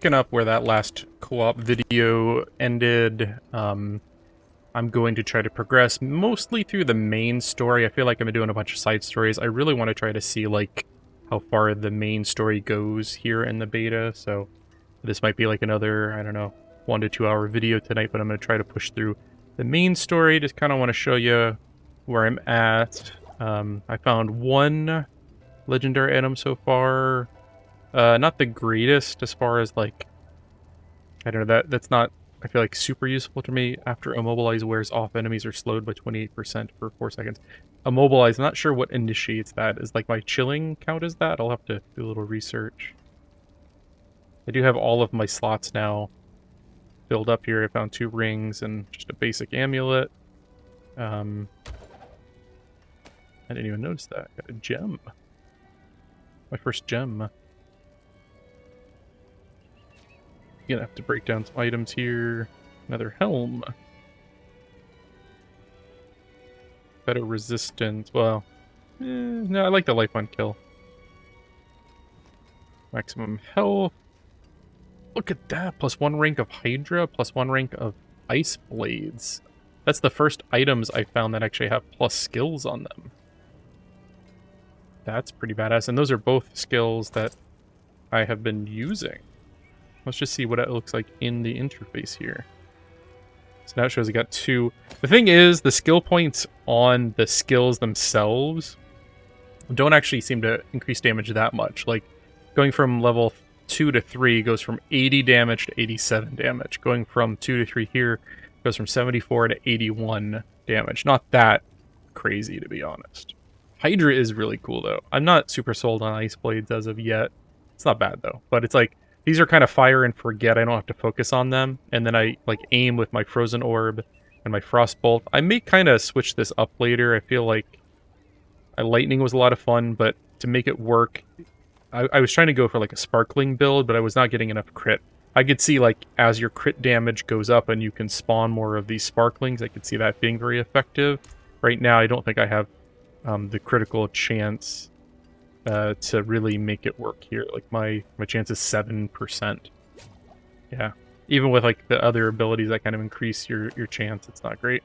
Picking up where that last co-op video ended, I'm going to try to progress mostly through the main story. I feel like I'm doing a bunch of side stories. I really want to try to see, like, how far the main story goes here in the beta, so this might be like another, I don't know, 1 to 2 hour video tonight, but I'm going to try to push through the main story. Just kind of want to show you where I'm at. I found 1 legendary item so far. Not the greatest as far as, like, I don't know, that's not, I feel like, super useful to me. After Immobilize wears off, enemies are slowed by 28% for 4 seconds. Immobilize, I'm not sure what initiates that. Is, like, my chilling count as that? I'll have to do a little research. I do have all of my slots now filled up here. I found 2 rings and just a basic amulet. I didn't even notice that. Got a gem. My first gem. Gonna have to break down some items here. Another helm. Better resistance. Well, no, I like the lifeline kill. Maximum health. Look at that. Plus 1 rank of Hydra, plus 1 rank of Ice Blades. That's the first items I found that actually have plus skills on them. That's pretty badass. And those are both skills that I have been using. Let's just see what it looks like in the interface here. So now it shows I got 2. The thing is, the skill points on the skills themselves don't actually seem to increase damage that much. Like, going from level 2 to 3 goes from 80 damage to 87 damage. Going from 2 to 3 here goes from 74 to 81 damage. Not that crazy, to be honest. Hydra is really cool, though. I'm not super sold on Ice Blades as of yet. It's not bad, though. But it's like, these are kind of fire and forget. I don't have to focus on them. And then I, like, aim with my Frozen Orb and my Frostbolt. I may kind of switch this up later. I feel like Lightning was a lot of fun, but to make it work, I was trying to go for, like, a Sparkling build, but I was not getting enough crit. I could see, like, as your crit damage goes up and you can spawn more of these Sparklings, I could see that being very effective. Right now, I don't think I have the critical chance to really make it work here. Like, my chance is 7%. Yeah. Even with, like, the other abilities that kind of increase your chance, it's not great.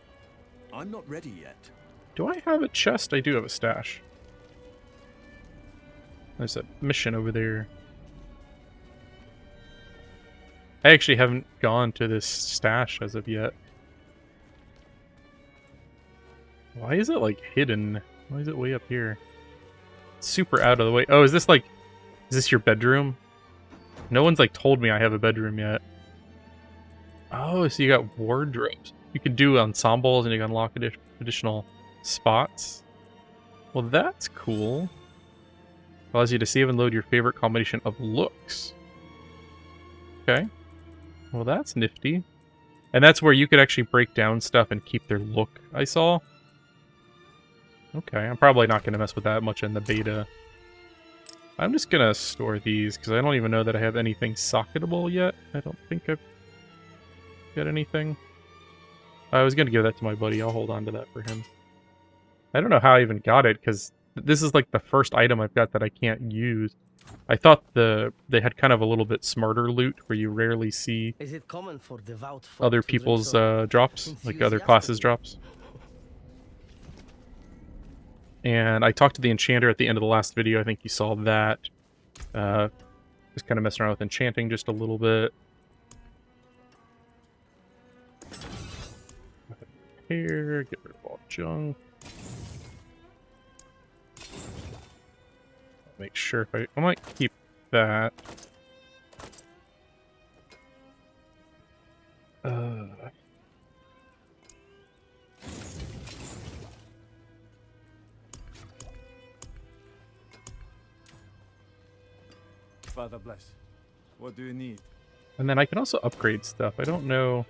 I'm not ready yet. Do I have a chest? I do have a stash. There's a mission over there. I actually haven't gone to this stash as of yet. Why is it, like, hidden? Why is it way up here? It's super out of the way. Oh, is this, like... Is this your bedroom? No one's, like, told me I have a bedroom yet. Oh, so you got wardrobes. You can do ensembles and you can unlock additional spots. Well, that's cool. Allows you to save and load your favorite combination of looks. Okay. Well, that's nifty. And that's where you could actually break down stuff and keep their look, I saw. Okay, I'm probably not going to mess with that much in the beta. I'm just going to store these, because I don't even know that I have anything socketable yet. I don't think I've got anything. I was going to give that to my buddy. I'll hold on to that for him. I don't know how I even got it, because this is like the first item I've got that I can't use. I thought they had kind of a little bit smarter loot, where you rarely see other people's drops, like other classes' drops. And I talked to the enchanter at the end of the last video. I think you saw that. Just kind of messing around with enchanting just a little bit. Here, get rid of all junk. Make sure if I might keep that. Father bless. What do you need? And then I can also upgrade stuff. I don't know.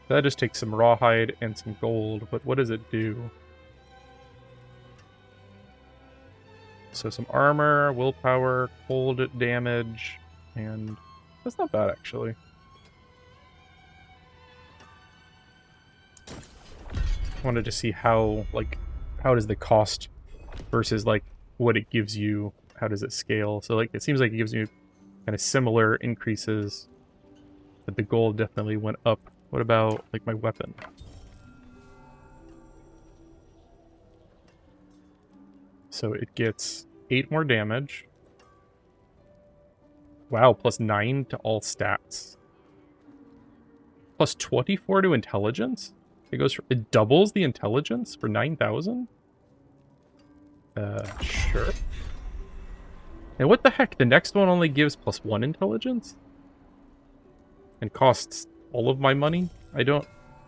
That just takes some rawhide and some gold, but what does it do? So some armor, willpower, cold damage, and that's not bad actually. Wanted to see how, like, how does the cost versus, like, what it gives you, how does it scale? So, like, it seems like it gives you kind of similar increases, but the gold definitely went up. What about, like, my weapon? So it gets 8 more damage. Wow, plus 9 to all stats. Plus 24 to intelligence? It doubles the intelligence for 9,000? Sure. And what the heck? The next one only gives plus 1 intelligence? And costs all of my money? I don't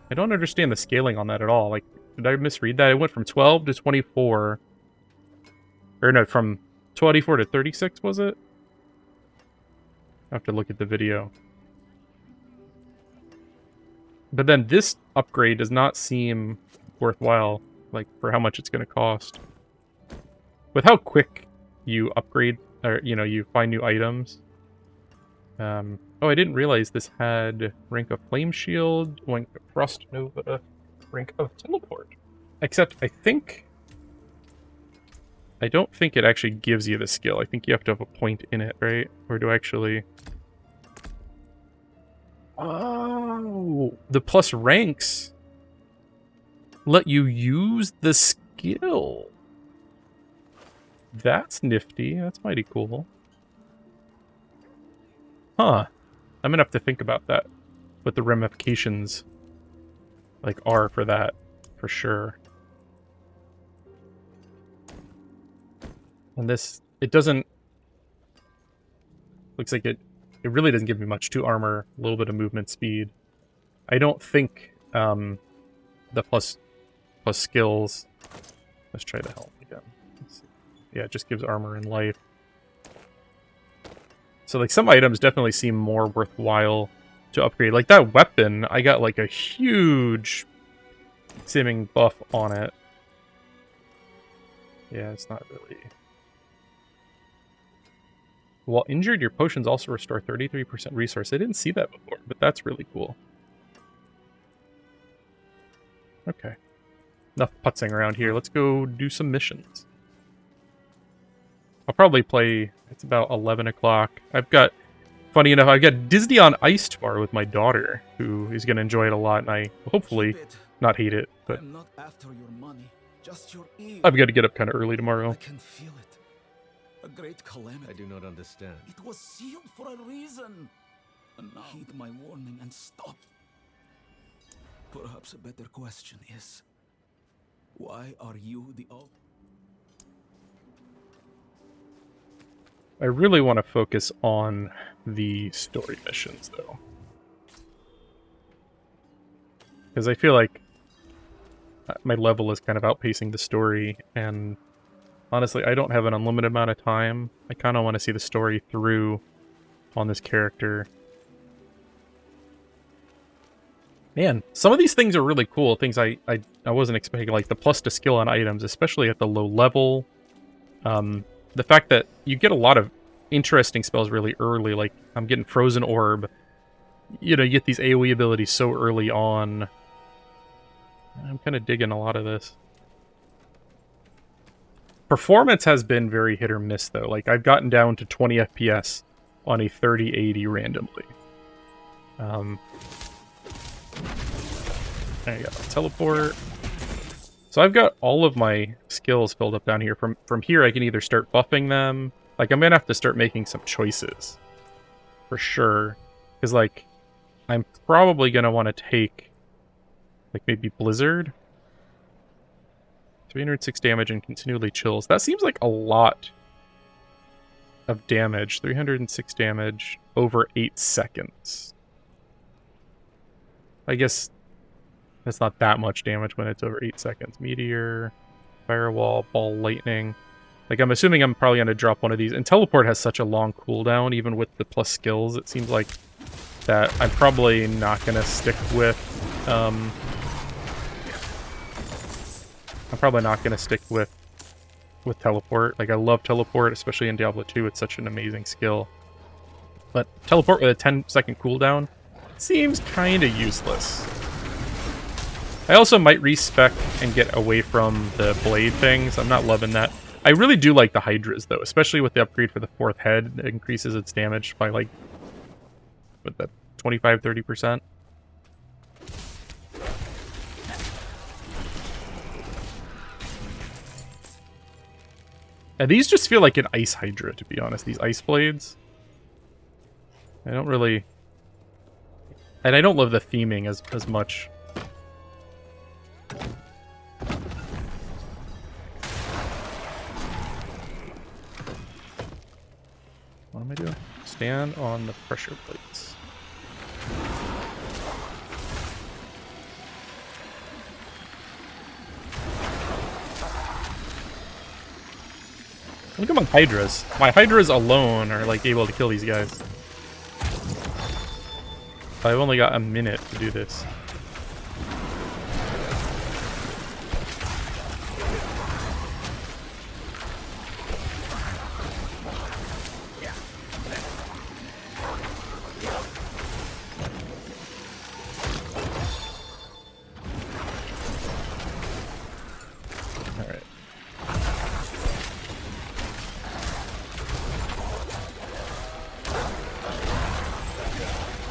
understand the scaling on that at all. Like, did I misread that? It went from 12 to 24. Or no, from 24 to 36, was it? I have to look at the video. But then this upgrade does not seem worthwhile, like, for how much it's going to cost. With how quick you upgrade, or, you know, you find new items. Oh, I didn't realize this had rank of Flame Shield, rank of Frost Nova, rank of Teleport. Except, I don't think it actually gives you the skill. I think you have to have a point in it, right? Or do I actually... Oh, the plus ranks let you use the skill. That's nifty. That's mighty cool. Huh. I'm gonna have to think about that. What the ramifications, like, are for that, for sure. And this, it doesn't... Looks like it really doesn't give me much. 2 armor, a little bit of movement speed. I don't think the plus skills... Let's try the helm again. Yeah, it just gives armor and life. So, like, some items definitely seem more worthwhile to upgrade. Like, that weapon, I got, like, a huge seeming buff on it. Yeah, it's not really... While injured, your potions also restore 33% resource. I didn't see that before, but that's really cool. Okay. Enough putzing around here. Let's go do some missions. I'll probably play... It's about 11 o'clock. Funny enough, I've got Disney on Ice tomorrow with my daughter, who is going to enjoy it a lot, and I hopefully not hate it, but... I'm not after your money, just your ear. I've got to get up kind of early tomorrow. I can feel it. A great calamity. I do not understand. It was sealed for a reason. And now heed my warning and stop. Perhaps a better question is, why are you the I really want to focus on the story missions, though. Because I feel like my level is kind of outpacing the story, and honestly, I don't have an unlimited amount of time. I kind of want to see the story through on this character. Man, some of these things are really cool. Things I wasn't expecting, like the plus to skill on items, especially at the low level. The fact that you get a lot of interesting spells really early, like I'm getting Frozen Orb. You know, you get these AoE abilities so early on. I'm kind of digging a lot of this. Performance has been very hit or miss, though. Like, I've gotten down to 20 FPS on a 3080 randomly. There you go. Teleport. So I've got all of my skills filled up down here. From here, I can either start buffing them. Like, I'm going to have to start making some choices. For sure. Because, like, I'm probably going to want to take, like, maybe Blizzard. 306 damage and continually chills. That seems like a lot of damage. 306 damage over 8 seconds. I guess that's not that much damage when it's over 8 seconds. Meteor, Firewall, Ball Lightning. Like, I'm assuming I'm probably going to drop one of these. And Teleport has such a long cooldown, even with the plus skills. It seems like that I'm probably not going to stick with... I'm probably not going to stick with Teleport. Like, I love Teleport, especially in Diablo 2. It's such an amazing skill. But Teleport with a 10-second cooldown seems kind of useless. I also might respec and get away from the blade things. I'm not loving that I really do like the Hydras, though, especially with the upgrade for the 4th head. It increases its damage by, like, what, that 25-30%? And these just feel like an Ice Hydra, to be honest. These Ice Blades. I don't really... And I don't love the theming as much. What am I doing? Stand on the pressure plates. Look at my Hydras. My Hydras alone are like able to kill these guys. I've only got a minute to do this.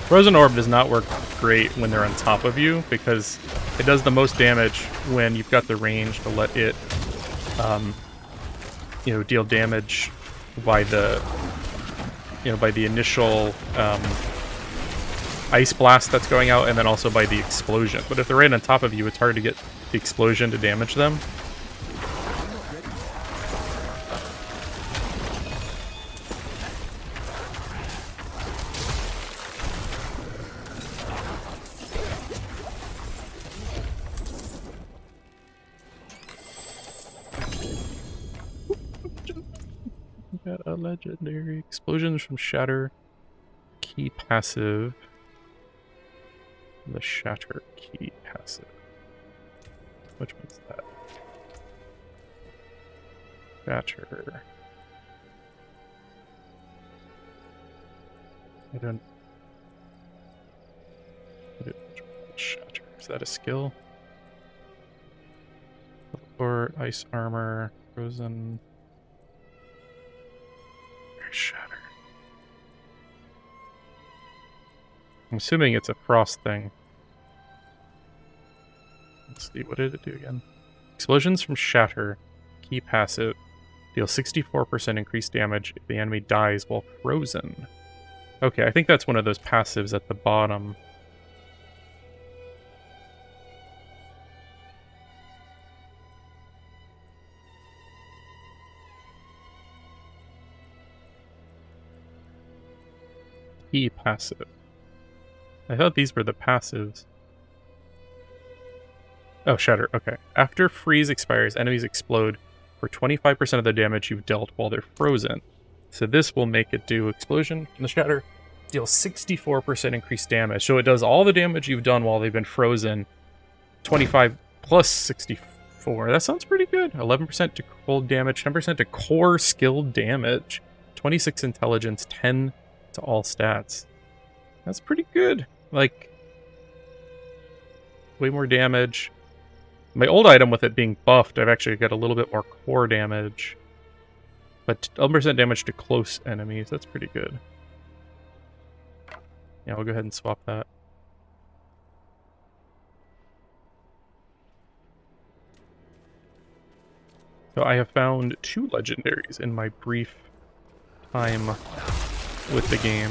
Frozen Orb does not work great when they're on top of you, because it does the most damage when you've got the range to let it, deal damage by the, by the initial ice blast that's going out, and then also by the explosion. But if they're right on top of you, it's hard to get the explosion to damage them. Got a legendary explosions from Shatter key passive. The Shatter key passive. Which one's that? Shatter. I don't. Shatter. Is that a skill? Or ice armor, frozen. Shatter. I'm assuming it's a frost thing. Let's see, what did it do again? Explosions from Shatter, key passive, deal 64% increased damage if the enemy dies while frozen. Okay, I think that's one of those passives at the bottom. Key passive. I thought these were the passives. Oh, Shatter. Okay. After freeze expires, enemies explode for 25% of the damage you've dealt while they're frozen. So this will make it do explosion from the Shatter. Deal 64% increased damage. So it does all the damage you've done while they've been frozen. 25 plus 64. That sounds pretty good. 11% to cold damage, 10% to core skill damage, 26 intelligence, 10 to all stats. That's pretty good. Like, way more damage. My old item with it being buffed, I've actually got a little bit more core damage. But 11% damage to close enemies, that's pretty good. Yeah, we'll go ahead and swap that. So I have found 2 legendaries in my brief time with the game.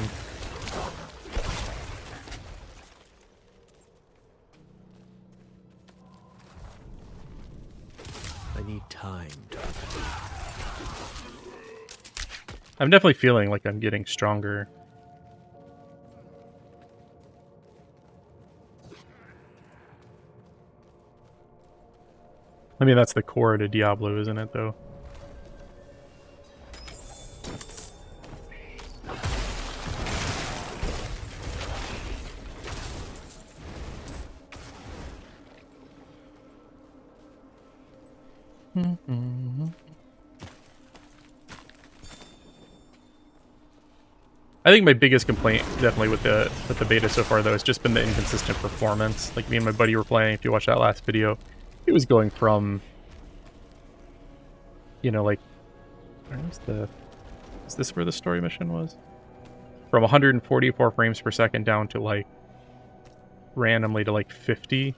I need time to... I'm definitely feeling like I'm getting stronger. I mean, that's the core to Diablo, isn't it, though? I think my biggest complaint, definitely with the beta so far, though, has just been the inconsistent performance. Like, me and my buddy were playing, if you watch that last video, it was going from, like, Where's the... Is this where the story mission was? From 144 frames per second down to, like, randomly to, like, 50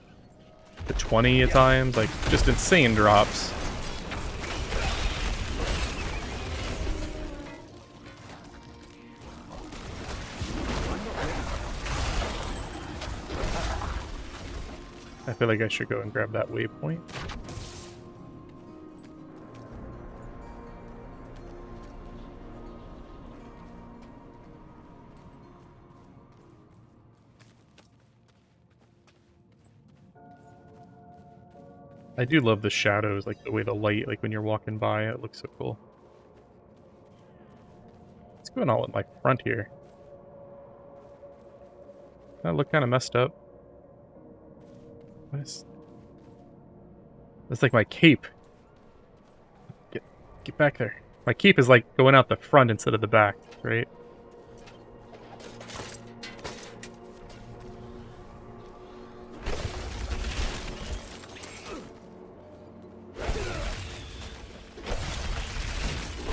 to 20 at times. Like, just insane drops. I feel like I should go and grab that waypoint. I do love the shadows, like the way the light, like when you're walking by, it looks so cool. What's going on with my front here? That look kind of messed up. What is... That's like my cape. Get back there. My cape is like going out the front instead of the back, right?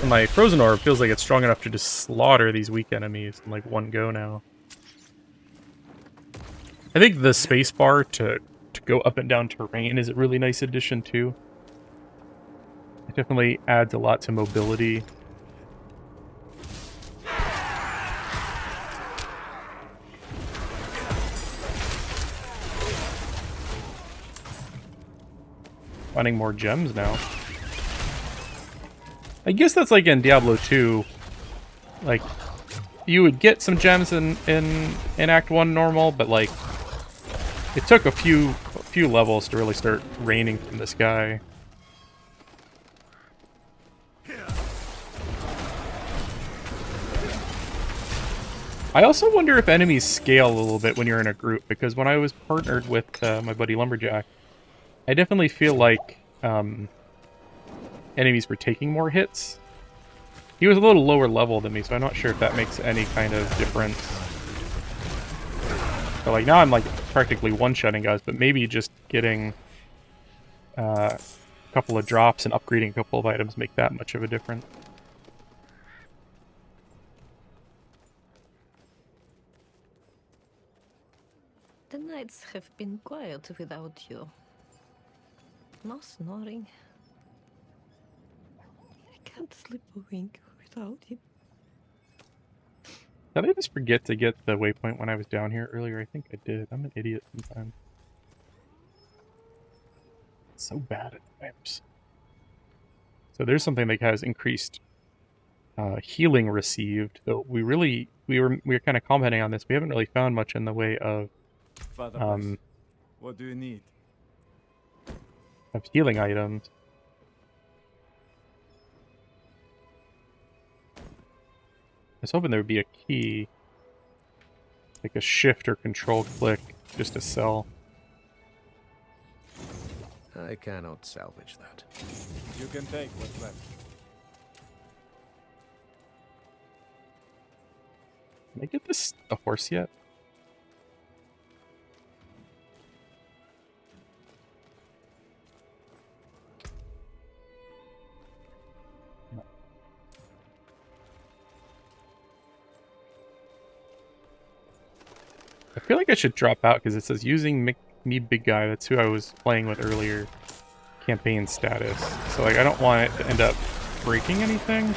And my frozen orb feels like it's strong enough to just slaughter these weak enemies in like one go now. I think the spacebar to go up and down terrain is a really nice addition too. It definitely adds a lot to mobility. Finding more gems now. I guess that's like in Diablo 2. Like, you would get some gems in Act 1 normal, but like, it took a few levels to really start raining from the sky. I also wonder if enemies scale a little bit when you're in a group, because when I was partnered with my buddy Lumberjack, I definitely feel like enemies were taking more hits. He was a little lower level than me, so I'm not sure if that makes any kind of difference. So like now I'm like practically one-shotting guys, but maybe just getting a couple of drops and upgrading a couple of items make that much of a difference. The nights have been quiet without you. No snoring. I can't sleep a wink without it. Did I just forget to get the waypoint when I was down here earlier? I think I did. I'm an idiot sometimes. So bad at maps. So there's something that has increased healing received, though we were kind of commenting on this. We haven't really found much in the way of what do you need? Of healing items. I was hoping there would be a key, like a shift or control click, just to sell. I cannot salvage that. You can take what's left. Can I get this a horse yet? I feel like I should drop out because it says using me big guy. That's who I was playing with earlier. Campaign status. So like I don't want it to end up breaking anything.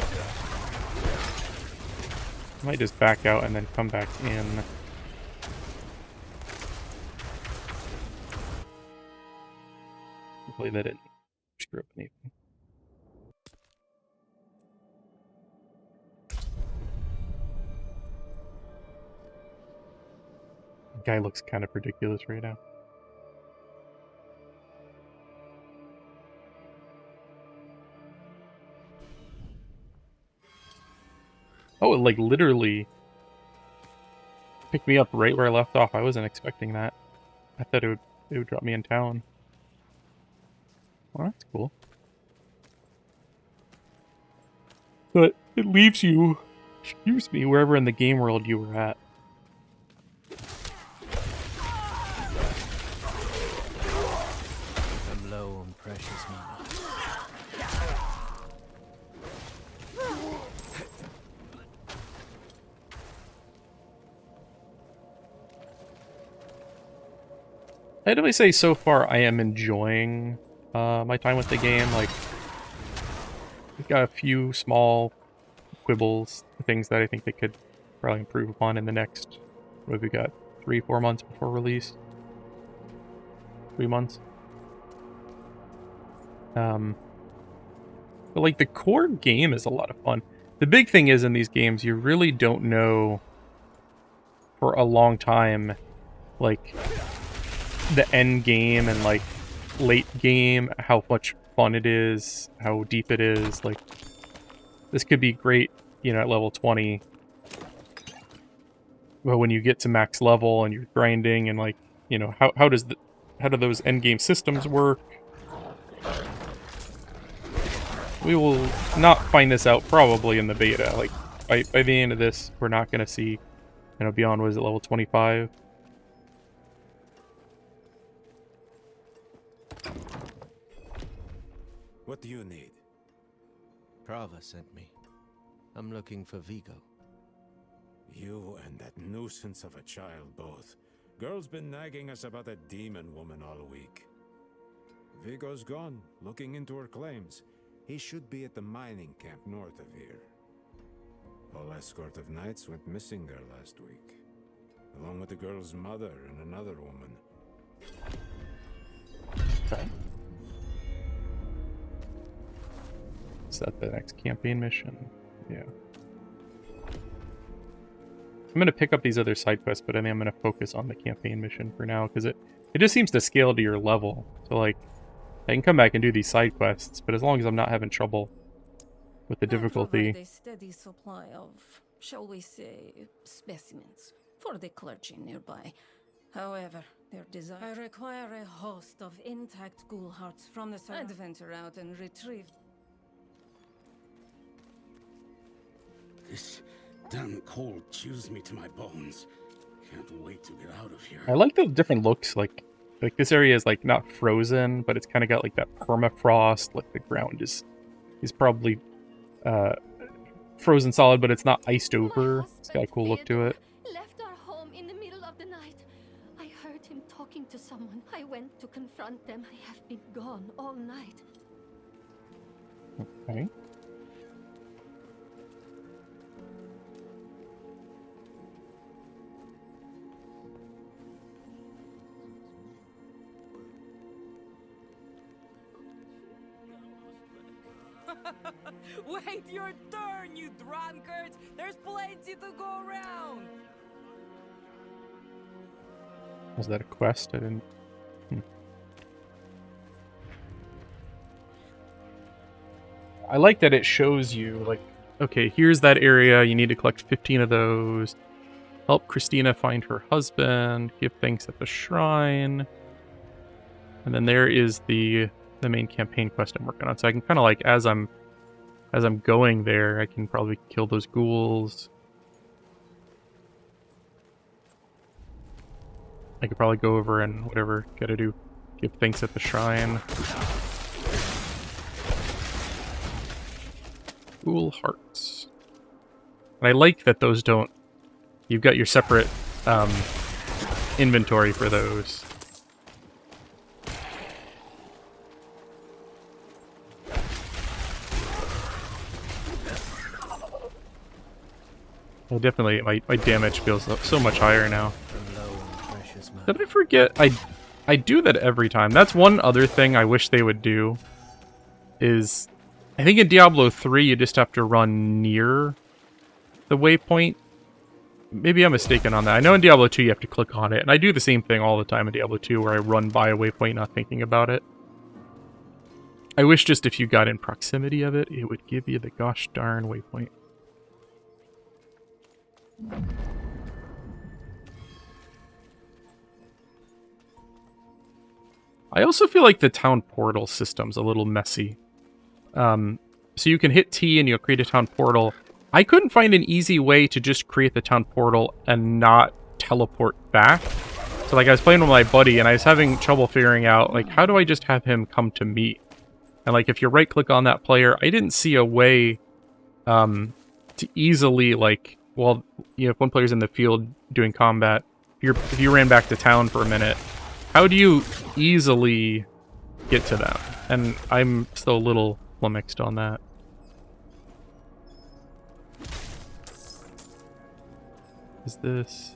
I might just back out and then come back in. Hopefully that didn't screw up anything. The guy looks kind of ridiculous right now. Oh, it like literally picked me up right where I left off. I wasn't expecting that. I thought it would drop me in town. Well, that's cool. But it leaves you, excuse me, wherever in the game world you were at. I'm low on precious mana. I'd definitely say so far I am enjoying my time with the game. Like, we've got a few small quibbles, things that I think they could probably improve upon in the next, what have we got, 3-4 months before release? 3 months? But like the core game is a lot of fun. The big thing is in these games, you really don't know for a long time, like, the end game and like late game, how much fun it is, how deep it is. Like, this could be great, you know, at level 20. But when you get to max level and you're grinding and like, you know, how do those end game systems work? We will not find this out probably in the beta. Like, by the end of this, we're not going to see, you know, beyond, what is it, level 25? What do you need? Prava sent me. I'm looking for Vigo. You and that nuisance of a child both. Girl's been nagging us about that demon woman all week. Vigo's gone, looking into her claims. He should be at the mining camp north of here. Whole escort of knights went missing there last week, along with the girl's mother and another woman. Okay. Is that the next campaign mission? Yeah. I'm going to pick up these other side quests, but I think I'm going to focus on the campaign mission for now, because it just seems to scale to your level. So, like, I can come back and do these side quests, but as long as I'm not having trouble with the difficulty. Provide a steady supply of, shall we say, specimens for the clergy nearby. However, their desire... I require a host of intact ghoul hearts from the I'd venture out and retrieve... This damn cold chews me to my bones. Can't wait to get out of here. I like the different looks. Like this area is like not frozen, but it's kind of got like that permafrost. Like the ground is probably frozen solid, but it's not iced over. It's got a cool look to it. Left our home in the middle of the night. I heard him talking to someone. I went to confront them. I have been gone all night. Okay. Wait your turn, you drunkards! There's plenty to go around! Was that a quest? I didn't... I like that it shows you, like, okay, here's that area, you need to collect 15 of those. Help Christina find her husband, give thanks at the shrine. And then there is the main campaign quest I'm working on. So I can kind of like, as I'm going there, I can probably kill those ghouls. I could probably go over and whatever, gotta do, give thanks at the shrine. Ghoul hearts. And I like that those don't, you've got your separate inventory for those. I definitely, my damage feels so much higher now. Did I forget? I do that every time. That's one other thing I wish they would do. Is, I think in Diablo 3 you just have to run near the waypoint. Maybe I'm mistaken on that. I know in Diablo 2 you have to click on it, and I do the same thing all the time in Diablo 2 where I run by a waypoint not thinking about it. I wish just if you got in proximity of it, it would give you the gosh darn waypoint. I also feel like the town portal system's a little messy. So you can hit T and you'll create a town portal. I couldn't find an easy way to just create the town portal and not teleport back. So like I was playing with my buddy and I was having trouble figuring out like how do I just have him come to me? And like if you right click on that player, I didn't see a way to easily like, well, you know, if one player's in the field doing combat, if you ran back to town for a minute, How do you easily get to them? And I'm still a little flummoxed on that. Is this...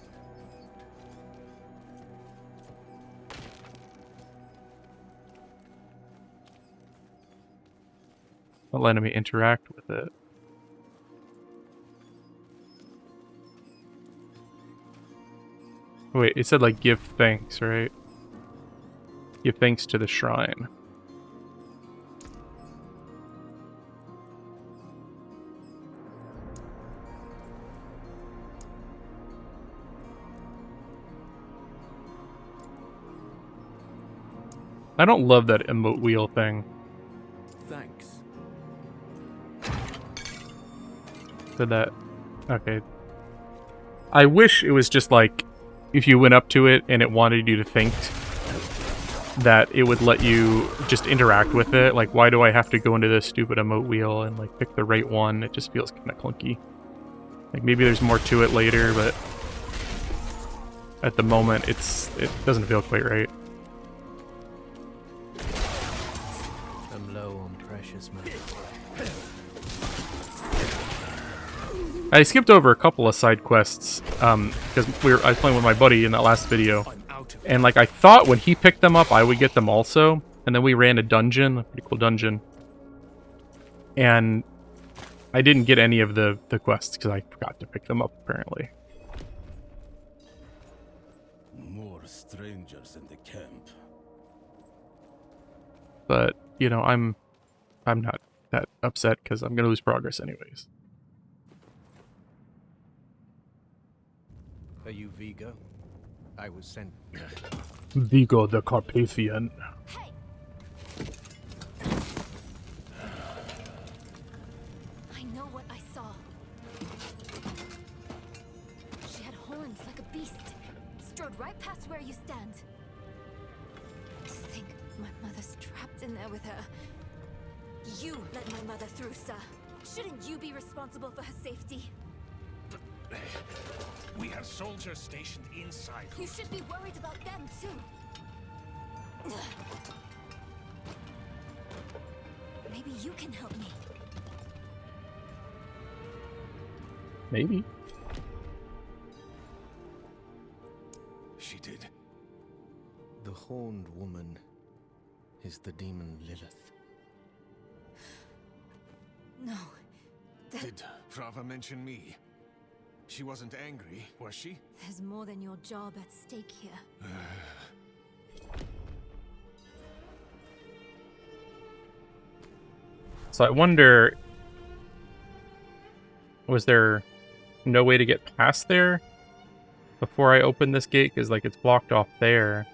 not letting me interact with it. Wait, it said like give thanks, right? Give thanks to the shrine. I don't love that emote wheel thing. Thanks. Said that. Okay. I wish it was just like, if you went up to it and it wanted you to think, that it would let you just interact with it. Like, why do I have to go into this stupid emote wheel and like pick the right one? It just feels kind of clunky. Like, maybe there's more to it later, but at the moment, it doesn't feel quite right. I'm low on precious metal. I skipped over a couple of side quests because I was playing with my buddy in that last video, and like I thought when he picked them up I would get them also, and then we ran a dungeon, a pretty cool dungeon, and I didn't get any of the quests because I forgot to pick them up apparently. More strangers in the camp. But you know, I'm not that upset because I'm gonna lose progress anyways. Are you Vigo? I was sent. Vigo the Carpathian. Hey! I know what I saw. She had horns like a beast. Strode right past where you stand. To think my mother's trapped in there with her. You let my mother through, sir. Shouldn't you be responsible for her safety? We have soldiers stationed inside. You should be worried about them, too. Maybe you can help me. Maybe. She did. The horned woman is the demon Lilith. No. Did Frava mention me? She wasn't angry, was she? There's more than your job at stake here. So I wonder, was there no way to get past there before I open this gate? Because like it's blocked off there.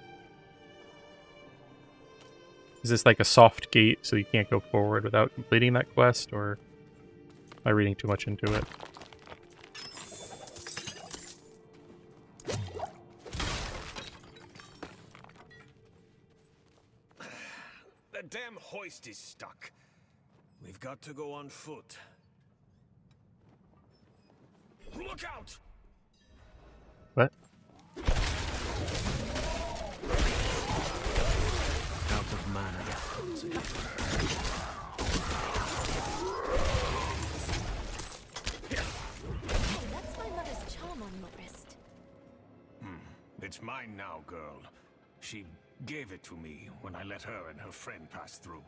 Is this like a soft gate so you can't go forward without completing that quest, or am I reading too much into it? The damn hoist is stuck. We've got to go on foot. Look out! What? Out of mana. Hey, that's my mother's charm on your wrist. It's mine now, girl. She gave it to me when I let her and her friend pass through.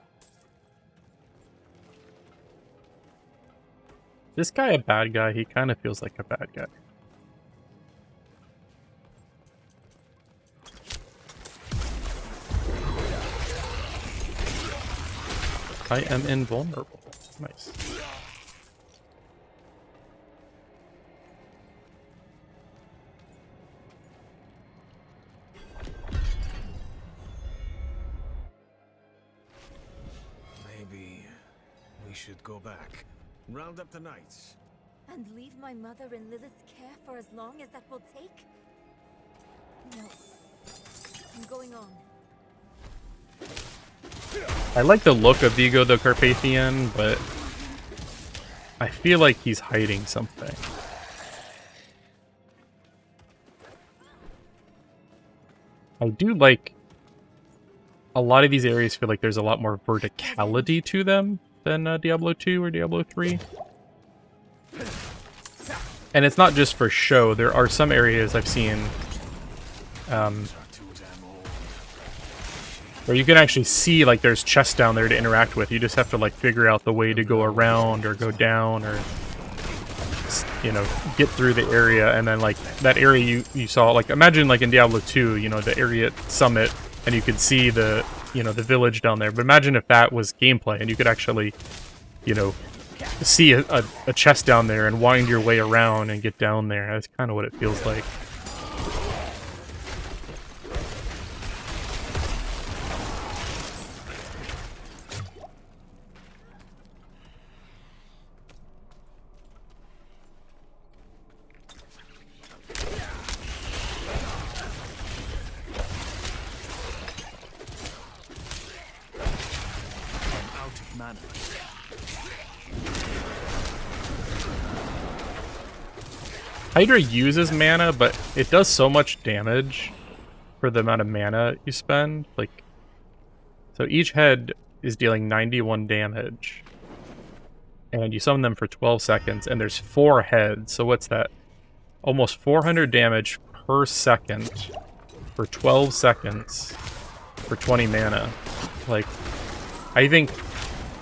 This guy a bad guy? He kind of feels like a bad guy. I am invulnerable. Nice. Maybe we should go back. Round up the knights. And leave my mother in Lilith's care for as long as that will take? No. I'm going on. I like the look of Vigo the Carpathian, but I feel like he's hiding something. I do like a lot of these areas feel like there's a lot more verticality to them than Diablo 2 or Diablo 3. And it's not just for show. There are some areas I've seen where you can actually see like there's chests down there to interact with. You just have to like figure out the way to go around or go down or, you know, get through the area. And then like that area you saw, like imagine like in Diablo 2, you know, the area at Summit, and you could see the, you know, the village down there. But imagine if that was gameplay and you could actually, you know, see a chest down there and wind your way around and get down there. That's kind of what it feels like. Hydra uses mana, but it does so much damage for the amount of mana you spend. Like, so each head is dealing 91 damage, and you summon them for 12 seconds, and there's 4 heads. So what's that? Almost 400 damage per second for 12 seconds for 20 mana. Like, I think,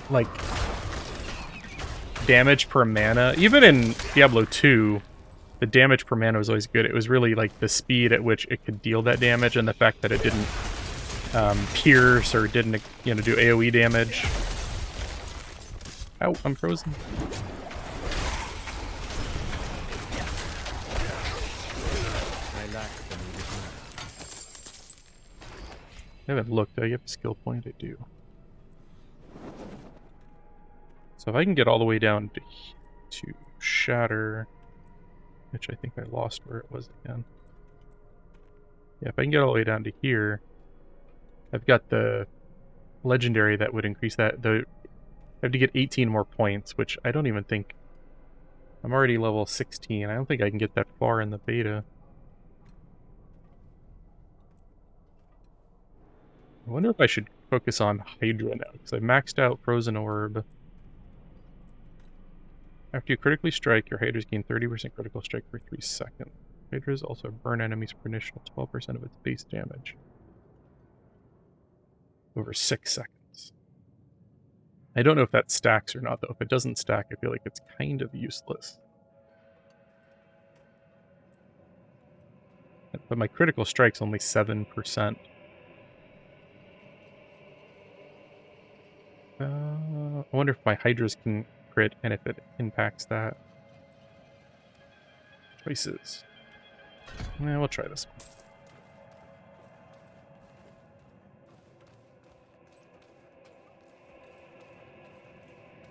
like, damage per mana, even in Diablo 2, the damage per mana was always good. It was really like the speed at which it could deal that damage and the fact that it didn't pierce or didn't, you know, do AoE damage. Ow, I'm frozen. I haven't looked. Do I get a skill point? I do. So if I can get all the way down to Shatter, which I think I lost where it was again. Yeah, if I can get all the way down to here, I've got the legendary that would increase that. I have to get 18 more points, which I don't even think... I'm already level 16. I don't think I can get that far in the beta. I wonder if I should focus on Hydra now, because I maxed out Frozen Orb. After you critically strike, your Hydras gain 30% critical strike for 3 seconds. Hydras also burn enemies for an additional 12% of its base damage over 6 seconds. I don't know if that stacks or not, though. If it doesn't stack, I feel like it's kind of useless. But my critical strike's only 7%. I wonder if my Hydras can crit and if it impacts that. Choices. Yeah, we'll try this one.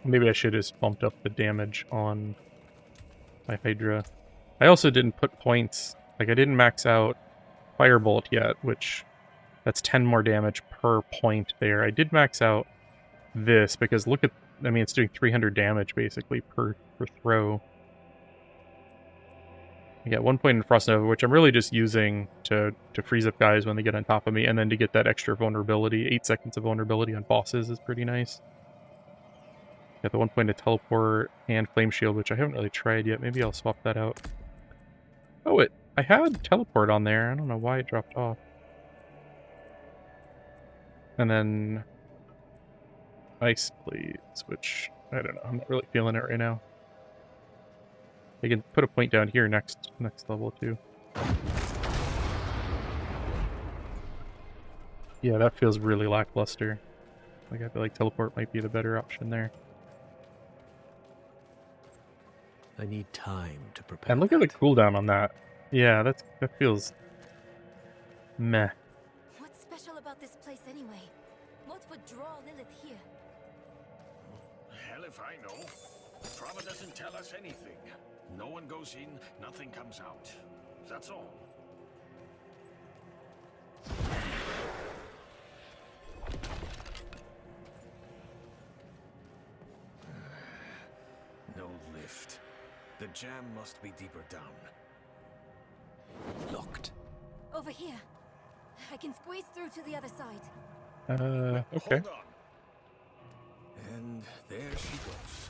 Maybe I should have just bumped up the damage on my Hydra. I also didn't put points, like I didn't max out Firebolt yet, which that's 10 more damage per point there. I did max out this because look at, I mean, it's doing 300 damage basically per throw. I got 1 point in Frost Nova, which I'm really just using to freeze up guys when they get on top of me, and then to get that extra vulnerability. 8 seconds of vulnerability on bosses is pretty nice. Got the 1 point of Teleport and Flame Shield, which I haven't really tried yet. Maybe I'll swap that out. Oh, I had Teleport on there. I don't know why it dropped off. And then Ice Blades, which I don't know. I'm not really feeling it right now. I can put a point down here next level too. Yeah, that feels really lackluster. Like I feel like Teleport might be the better option there. I need time to prepare. And look at the cooldown on that. Yeah, that feels meh. What's special about this place anyway? What would draw Lilith here? Hell if I know. Prava doesn't tell us anything. No one goes in, nothing comes out. That's all. No lift. The jam must be deeper down. Locked. Over here. I can squeeze through to the other side. Okay. Hold on. And there she goes.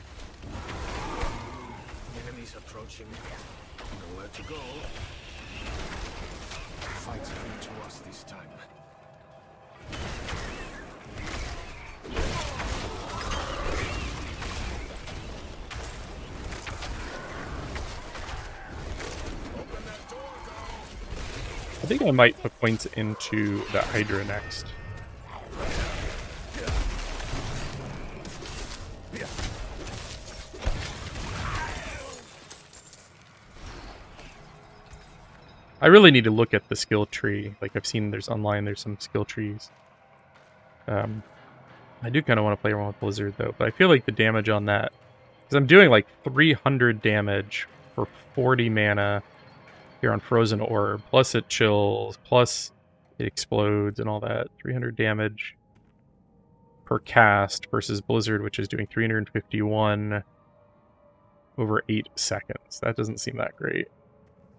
Enemies approaching. Nowhere to go. Fight's coming to us this time. I think I might put points into that Hydra next. I really need to look at the skill tree. Like I've seen there's some skill trees. I do kind of want to play around with Blizzard though, but I feel like the damage on that, because I'm doing like 300 damage for 40 mana here on Frozen Orb, plus it chills, plus it explodes and all that. 300 damage per cast versus Blizzard, which is doing 351 over 8 seconds. That doesn't seem that great.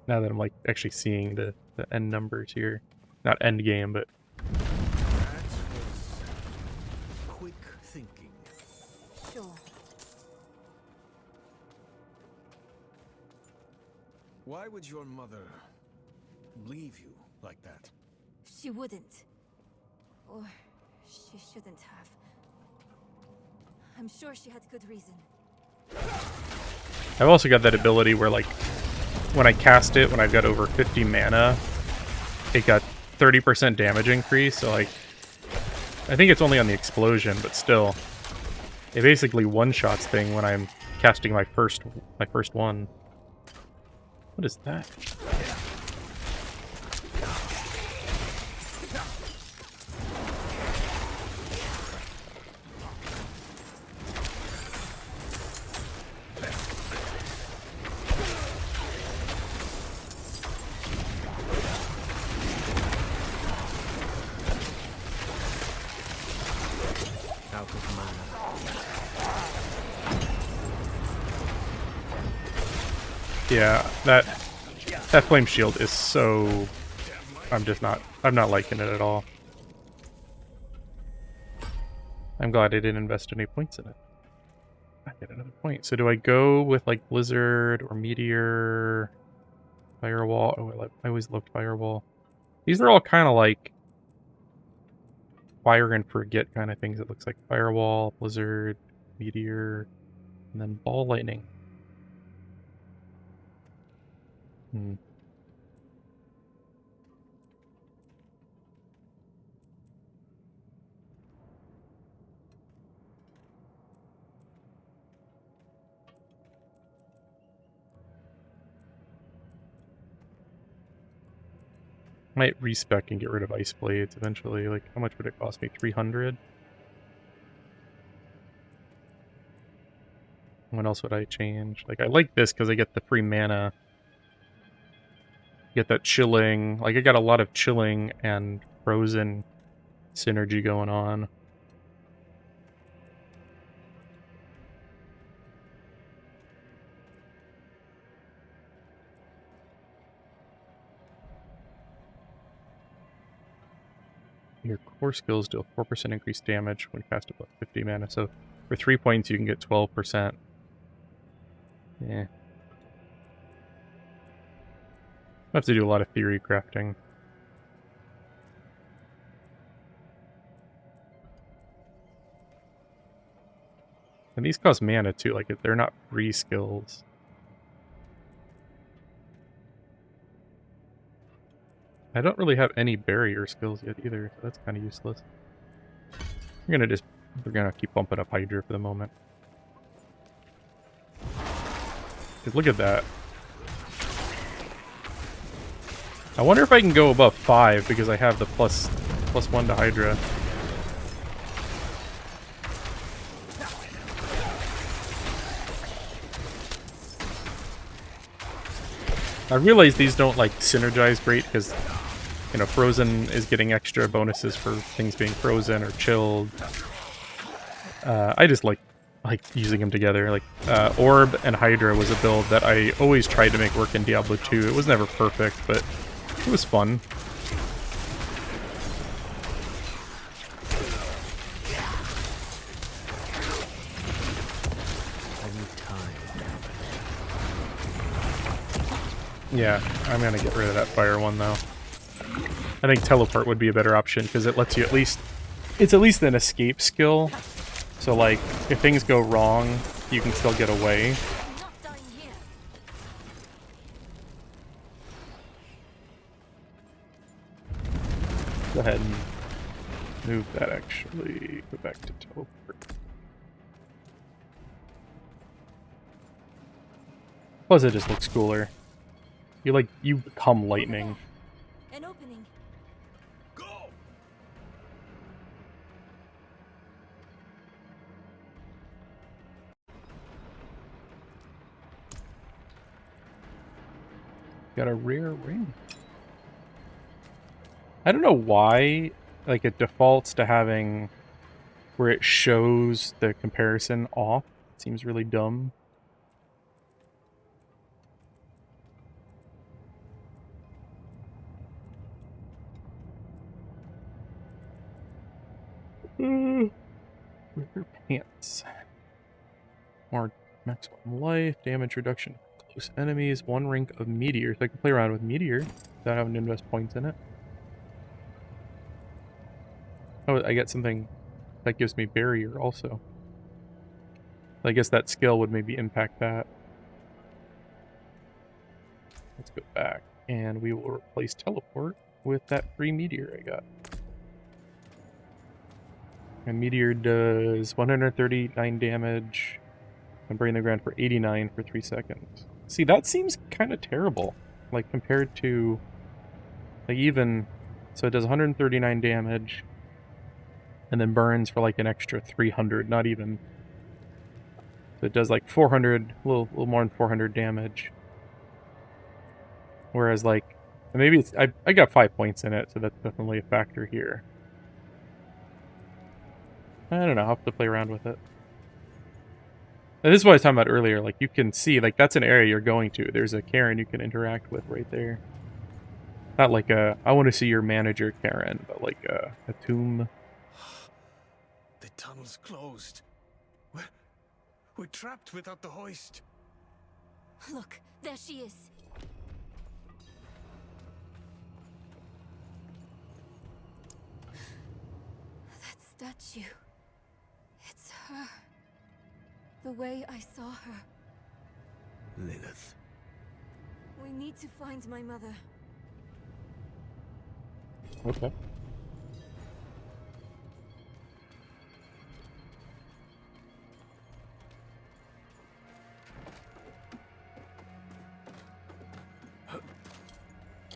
Now that I'm like actually seeing the end numbers here. Not end game, but That was quick thinking. Sure. Why would your mother leave you like that? She wouldn't. Or she shouldn't have. I'm sure she had good reason. I've also got that ability where like when I cast it, when I've got over 50 mana, it got 30% damage increase. So like, I think it's only on the explosion, but still, it basically one-shots thing when I'm casting my first one. What is that? Out of mana. Yeah, that flame shield is so... I'm not liking it at all. I'm glad I didn't invest any points in it. I get another point. So do I go with like Blizzard or Meteor, Firewall? Oh, I always loved Firewall. These are all kind of like fire and forget kind of things. It looks like Firewall, Blizzard, Meteor, and then Ball Lightning. Might respec and get rid of Ice Blades eventually. Like, how much would it cost me? 300? What else would I change? Like, I like this because I get the free mana. Get that chilling. Like, I got a lot of chilling and frozen synergy going on. Your core skills deal 4% increased damage when cast above 50 mana. So for 3 points, you can get 12%. Yeah. I have to do a lot of theory crafting. And these cost mana too, like they're not free skills. I don't really have any barrier skills yet either, so that's kind of useless. We're gonna keep bumping up Hydra for the moment. 'Cause look at that. I wonder if I can go above 5 because I have the plus 1 to Hydra. I realize these don't like synergize great because, you know, Frozen is getting extra bonuses for things being frozen or chilled. I just like using them together. Like Orb and Hydra was a build that I always tried to make work in Diablo 2. It was never perfect, but it was fun. Yeah, I'm gonna get rid of that fire one though. I think teleport would be a better option because it lets you at least... It's at least an escape skill. So like, if things go wrong, you can still get away. Go ahead and move that actually. Go back to teleport. Plus it just looks cooler. You become lightning. An opening. Go! Got a rare ring. I don't know why, like, it defaults to having where it shows the comparison off. It seems really dumb. Rare pants. More maximum life, damage reduction for close enemies, 1 rank of meteor. So I can play around with meteor without having to invest points in it. Oh, I get something that gives me barrier also. I guess that skill would maybe impact that. Let's go back, and we will replace teleport with that free meteor I got. And meteor does 139 damage and burn the ground for 89 for 3 seconds. See, that seems kind of terrible, like compared to, like even, so it does 139 damage and then burns for like an extra 300, not even. So it does like 400, a little more than 400 damage. Whereas like, maybe it's, I got 5 points in it, so that's definitely a factor here. I don't know, I'll have to play around with it. And this is what I was talking about earlier, like you can see, like that's an area you're going to. There's a Karen you can interact with right there. Not like a, I want to see your manager Karen, but like a tomb. The tunnel's closed. We're trapped without the hoist. Look, there she is. That statue. It's her. The way I saw her. Lilith. We need to find my mother. Okay.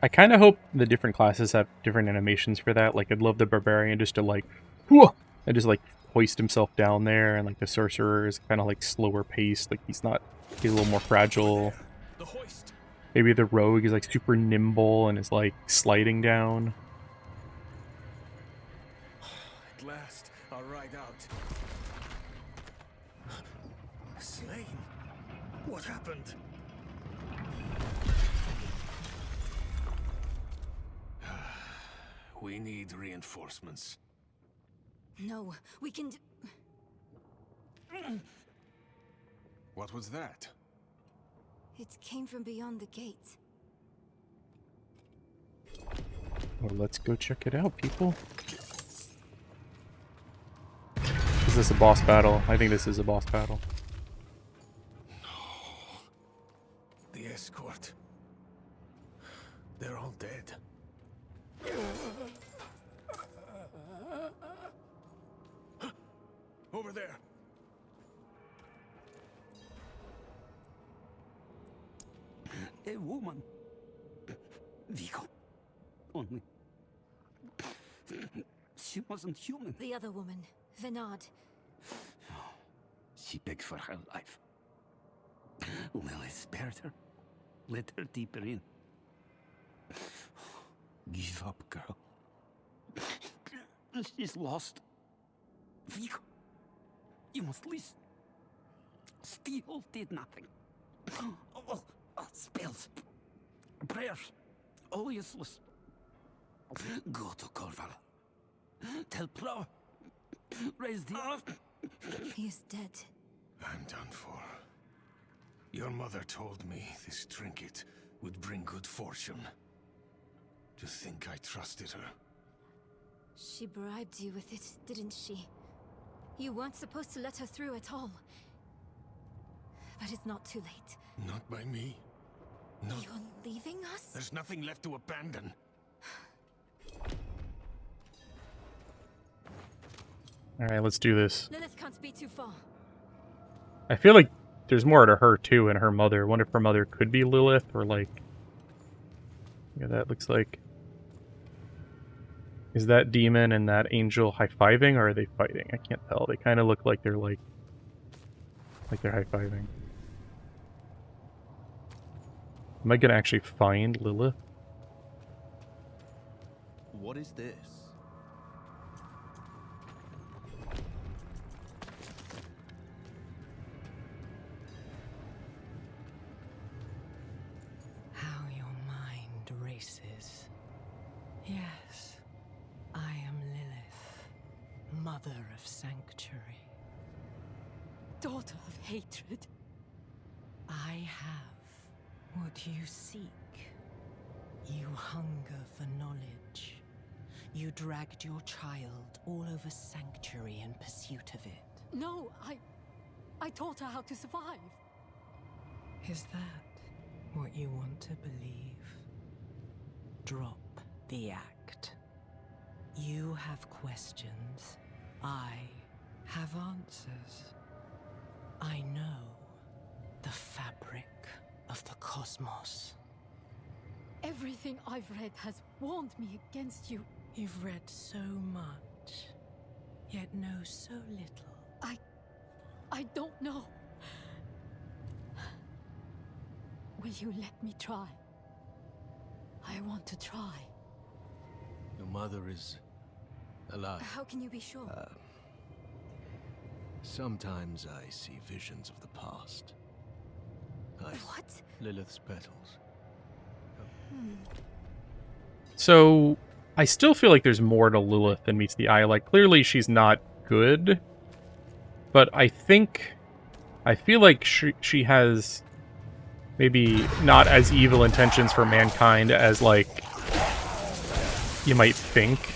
I kind of hope the different classes have different animations for that. Like, I'd love the Barbarian just to, like, whoa, and just, like, hoist himself down there. And, like, the Sorcerer is kind of, like, slower paced. Like, he's a little more fragile. The hoist. Maybe the Rogue is, like, super nimble and is, like, sliding down. At last, I'll ride out. Slain? What happened? We need reinforcements. No, we can What was that? It came from beyond the gate. Well, let's go check it out, people. Is this a boss battle? I think this is a boss battle. The escort. They're all dead. Over there. A woman. Vigo. Only. She wasn't human. The other woman, Venard. She begged for her life. Lilith spared her. Let her deeper in. Give up, girl. She's lost. Vigo, you must listen. Steel did nothing. Spells, prayers, all useless. Go to Corval. Tell Plow. Raise the He is dead. I'm done for. Your mother told me this trinket would bring good fortune. To think I trusted her. She bribed you with it, didn't she? You weren't supposed to let her through at all. But it's not too late. Not by me. No. You're leaving us? There's nothing left to abandon. Alright, let's do this. Lilith can't be too far. I feel like there's more to her, too, and her mother. I wonder if her mother could be Lilith, or like... Yeah, that looks like... Is that demon and that angel high-fiving, or are they fighting? I can't tell. They kind of look like they're like they're high-fiving. Am I gonna actually find Lilith? What is this? How your mind races. Yes, I am Lilith, mother of sanctuary. Daughter of hatred. I have what you seek. You hunger for knowledge. You dragged your child all over sanctuary in pursuit of it. No, I taught her how to survive. Is that what you want to believe? Drop the act. You have questions. I have answers. I know the fabric of the cosmos. Everything I've read has warned me against you. You've read so much, yet know so little. I don't know. Will you let me try? I want to try. Your mother is alive. How can you be sure? Sometimes I see visions of the past. What? Lilith's petals. So, I still feel like there's more to Lilith than meets the eye. Like, clearly she's not good, but I feel like she has maybe not as evil intentions for mankind as, like, you might think.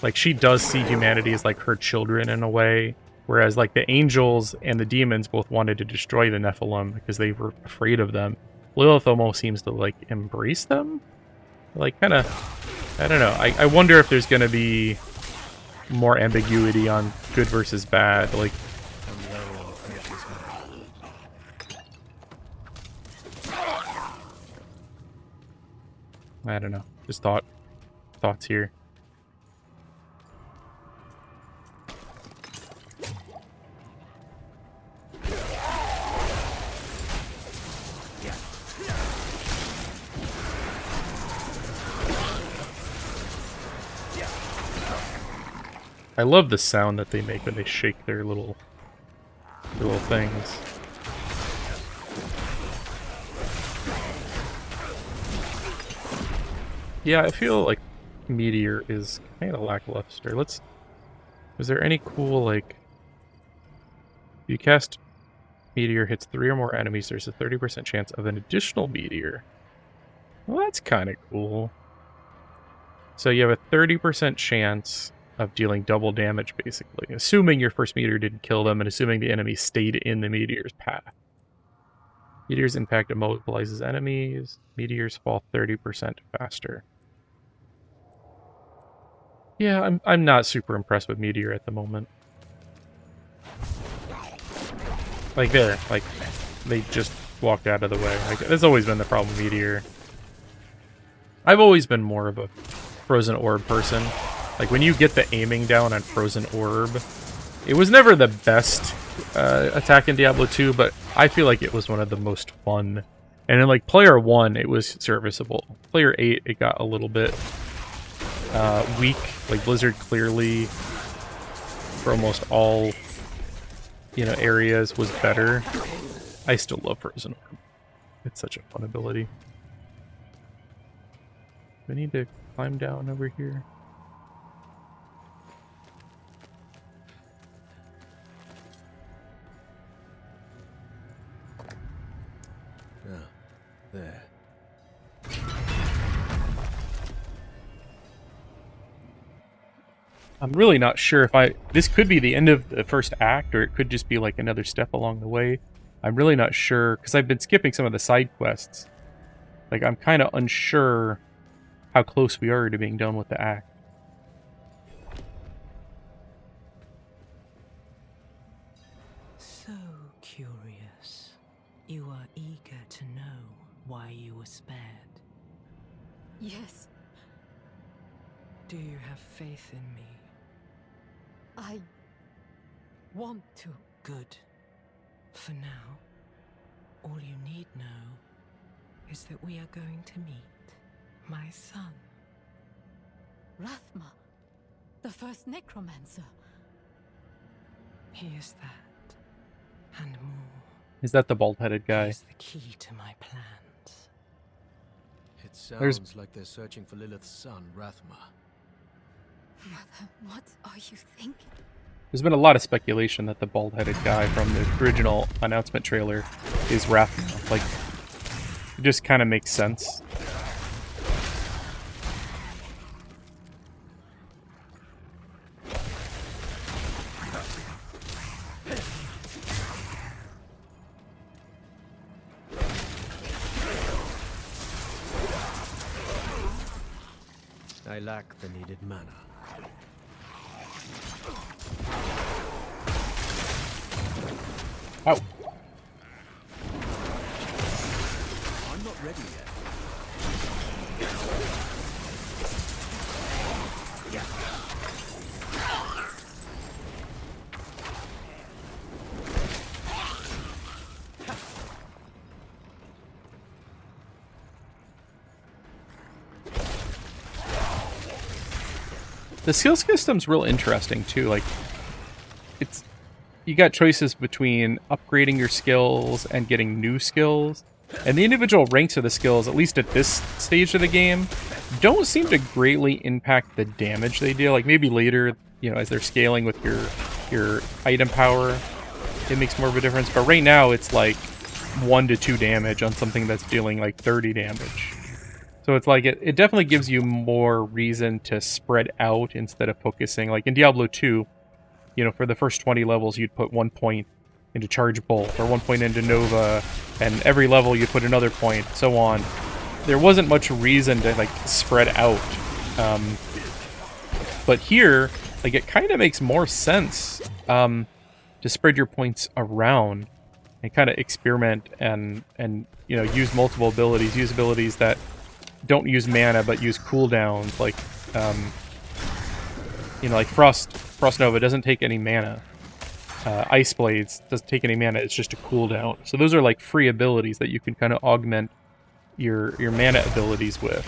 Like, she does see humanity as, like, her children in a way, whereas, like, the angels and the demons both wanted to destroy the Nephilim because they were afraid of them. Lilith almost seems to, like, embrace them? Like, kind of... I don't know. I wonder if there's going to be more ambiguity on good versus bad. Like... I don't know. Just thoughts here. I love the sound that they make when they shake their little things. Yeah, I feel like Meteor is kind of lackluster. Was there any cool, like... If you cast Meteor hits 3 or more enemies, there's a 30% chance of an additional Meteor. Well, that's kind of cool. So you have a 30% chance of dealing double damage, basically. Assuming your first meteor didn't kill them, and assuming the enemy stayed in the meteor's path. Meteor's impact immobilizes enemies. Meteors fall 30% faster. Yeah, I'm not super impressed with Meteor at the moment. Like, they just walked out of the way. Like, that's always been the problem with Meteor. I've always been more of a Frozen Orb person. Like, when you get the aiming down on Frozen Orb, it was never the best attack in Diablo 2, but I feel like it was one of the most fun. And in, like, Player 1, it was serviceable. Player 8, it got a little bit weak. Like, Blizzard clearly, for almost all, areas, was better. I still love Frozen Orb. It's such a fun ability. We need to climb down over here. There. I'm really not sure if this could be the end of the first act, or it could just be like another step along the way. I'm really not sure, because I've been skipping some of the side quests. Like, I'm kind of unsure how close we are to being done with the act. So curious. You are eager to know why you were spared. Yes, Do you have faith in me? I want to. Good. For now, all you need know is that we are going to meet my son. Rathma, the first Necromancer. He is that, and more. Is that the bald-headed He guy? is the key to my plans. It sounds There's- like they're searching for Lilith's son, Rathma. Mother, what are you thinking? There's been a lot of speculation that the bald-headed guy from the original announcement trailer is Rathma. Like, it just kind of makes sense. I lack the needed mana. Ow. I'm not ready yet. The skill system's real interesting too. Like, you got choices between upgrading your skills and getting new skills, and the individual ranks of the skills, at least at this stage of the game, don't seem to greatly impact the damage they deal. Like, maybe later, you know, as they're scaling with your item power, it makes more of a difference. But right now, it's like 1 to 2 damage on something that's dealing like 30 damage. So it's like, it definitely gives you more reason to spread out instead of focusing. Like in Diablo 2, you know, for the first 20 levels, you'd put 1 point into Charge Bolt, or 1 point into Nova, and every level you put another point, so on. There wasn't much reason to, like, spread out. But here, like, it kind of makes more sense to spread your points around and kind of experiment and you know, use multiple abilities, use abilities that don't use mana but use cooldowns, like you know, like Frost Nova doesn't take any mana. Ice Blades doesn't take any mana, it's just a cooldown. So those are like free abilities that you can kind of augment your mana abilities with.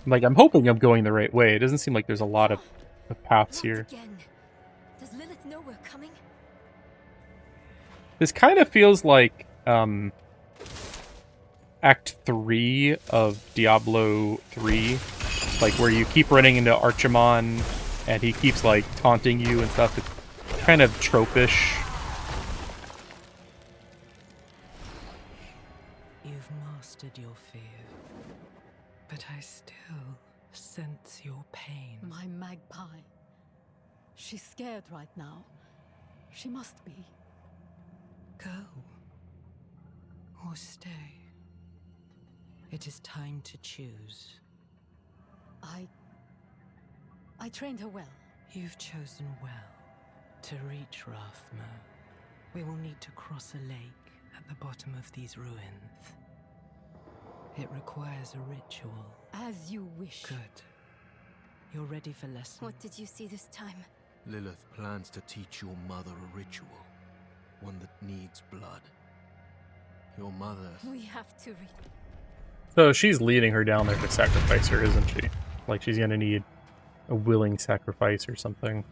Like, I'm hoping I'm going the right way. It doesn't seem like there's a lot of paths here. Again. Does Lilith know we're coming? This kind of feels like Act 3 of Diablo 3. Like, where you keep running into Archimon, and he keeps, like, taunting you and stuff. It's kind of tropish. You've mastered your fear, but I still sense your pain. My magpie. She's scared right now. She must be. Go. Or stay. It is time to choose. I trained her well. You've chosen well. To reach Rathma, we will need to cross a lake at the bottom of these ruins. It requires a ritual. As you wish. Good. You're ready for lesson. What did you see this time? Lilith plans to teach your mother a ritual. One that needs blood. Your mother... We have to So she's leading her down there to sacrifice her, isn't she? Like, she's gonna need a willing sacrifice or something.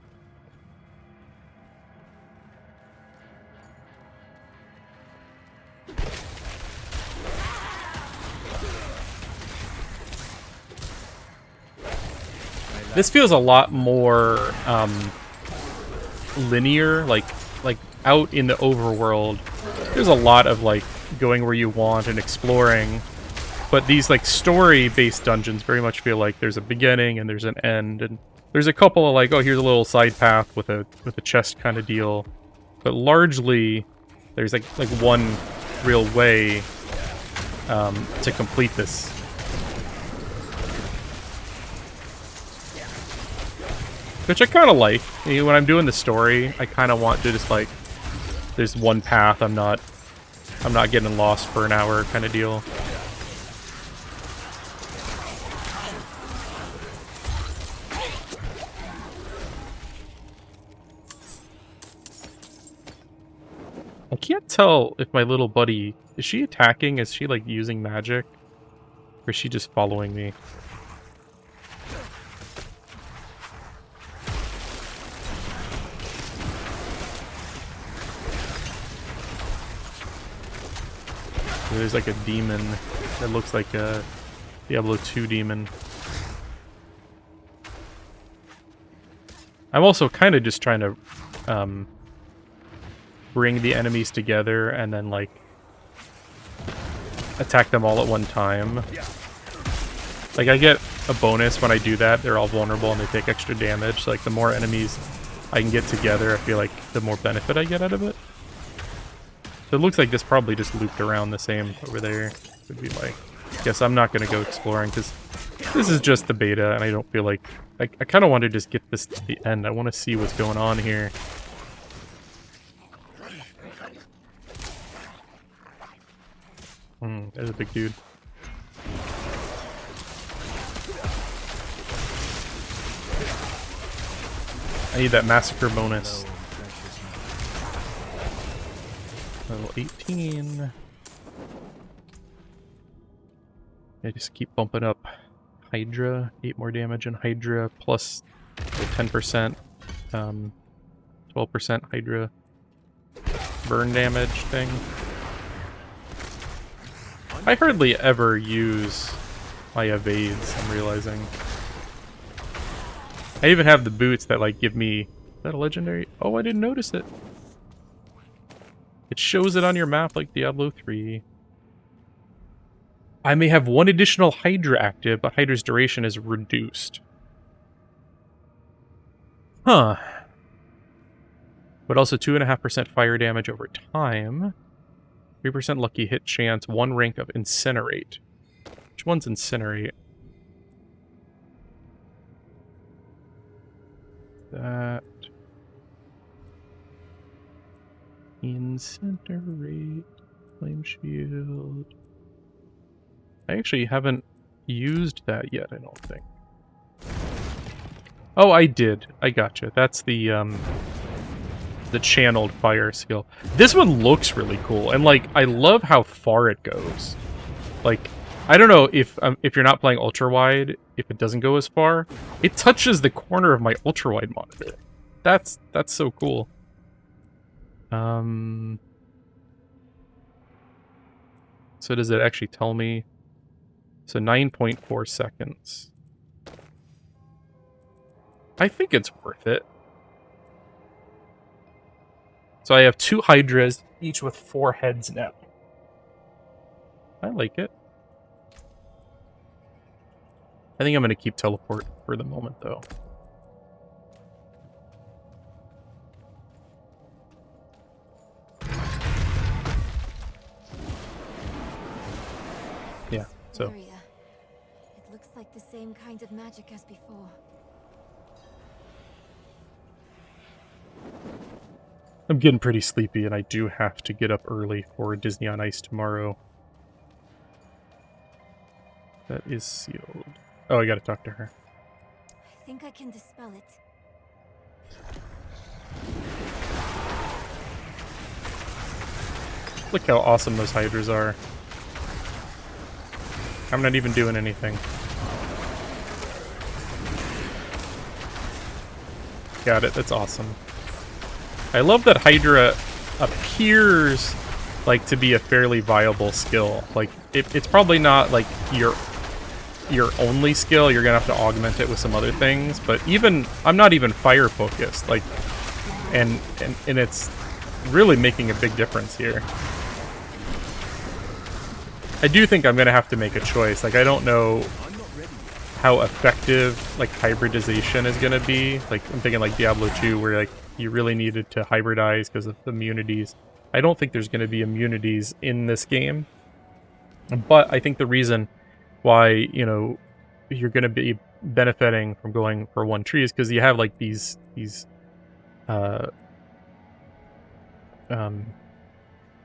This feels a lot more linear, like out in the overworld. There's a lot of like going where you want and exploring, but these like story-based dungeons very much feel like there's a beginning and there's an end, and there's a couple of like, oh, here's a little side path with a chest kind of deal, but largely there's like one real way to complete this. Which I kind of like. You know, when I'm doing the story, I kind of want to just like, there's one path. I'm not getting lost for an hour kind of deal. I can't tell if my little buddy, is she attacking? Is she like using magic? Or is she just following me? There's like a demon that looks like a Diablo II demon. I'm also kind of just trying to bring the enemies together and then like attack them all at one time. Like I get a bonus when I do that. They're all vulnerable and they take extra damage. So, like the more enemies I can get together, I feel like the more benefit I get out of it. So it looks like this probably just looped around the same over there. Would be my guess. I'm not going to go exploring because this is just the beta, and I don't feel like I kind of want to just get this to the end. I want to see what's going on here. There's a big dude. I need that massacre bonus. Level 18. I just keep bumping up Hydra. 8 more damage in Hydra, plus the 10%, 12% Hydra burn damage thing. I hardly ever use my evades, I'm realizing. I even have the boots that like give me... Is that a legendary? Oh, I didn't notice it. It shows it on your map like Diablo 3. I may have one additional Hydra active, but Hydra's duration is reduced. Huh. But also 2.5% fire damage over time. 3% lucky hit chance, 1 rank of Incinerate. Which one's Incinerate? That... Incinerate, Flame Shield. I actually haven't used that yet, I don't think. Oh, I did. I gotcha. That's the channeled fire skill. This one looks really cool, and like I love how far it goes. Like, I don't know if you're not playing ultrawide, if it doesn't go as far. It touches the corner of my ultrawide monitor. That's so cool. So does it actually tell me? So 9.4 seconds. I think it's worth it. So I have 2 Hydras, each with 4 heads now. I like it. I think I'm going to keep teleport for the moment, though. Yeah, so. Area. It looks like the same kind of magic as before. I'm getting pretty sleepy, and I do have to get up early for Disney on Ice tomorrow. That is sealed. Oh, I gotta talk to her. I think I can dispel it. Look how awesome those Hydras are. I'm not even doing anything. Got it. That's awesome. I love that Hydra appears like to be a fairly viable skill. Like it's probably not like your only skill. You're gonna have to augment it with some other things. But even I'm not even fire focused. Like, and it's really making a big difference here. I do think I'm gonna have to make a choice. Like I don't know how effective like hybridization is gonna be. Like I'm thinking like Diablo 2 where like you really needed to hybridize because of immunities. I don't think there's gonna be immunities in this game. But I think the reason why, you know, you're gonna be benefiting from going for one tree is because you have like these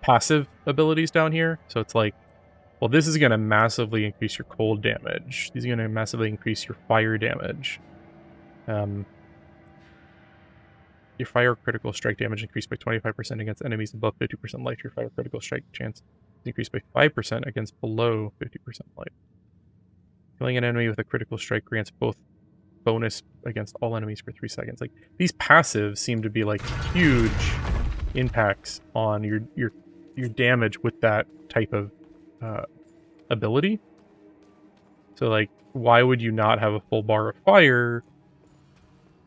passive abilities down here. So it's like, well, this is going to massively increase your cold damage. These are going to massively increase your fire damage. Your fire critical strike damage increased by 25% against enemies above 50% life. Your fire critical strike chance increased by 5% against below 50% life. Killing an enemy with a critical strike grants both bonus against all enemies for 3 seconds. Like, these passives seem to be like huge impacts on your damage with that type of ability. So like, why would you not have a full bar of fire,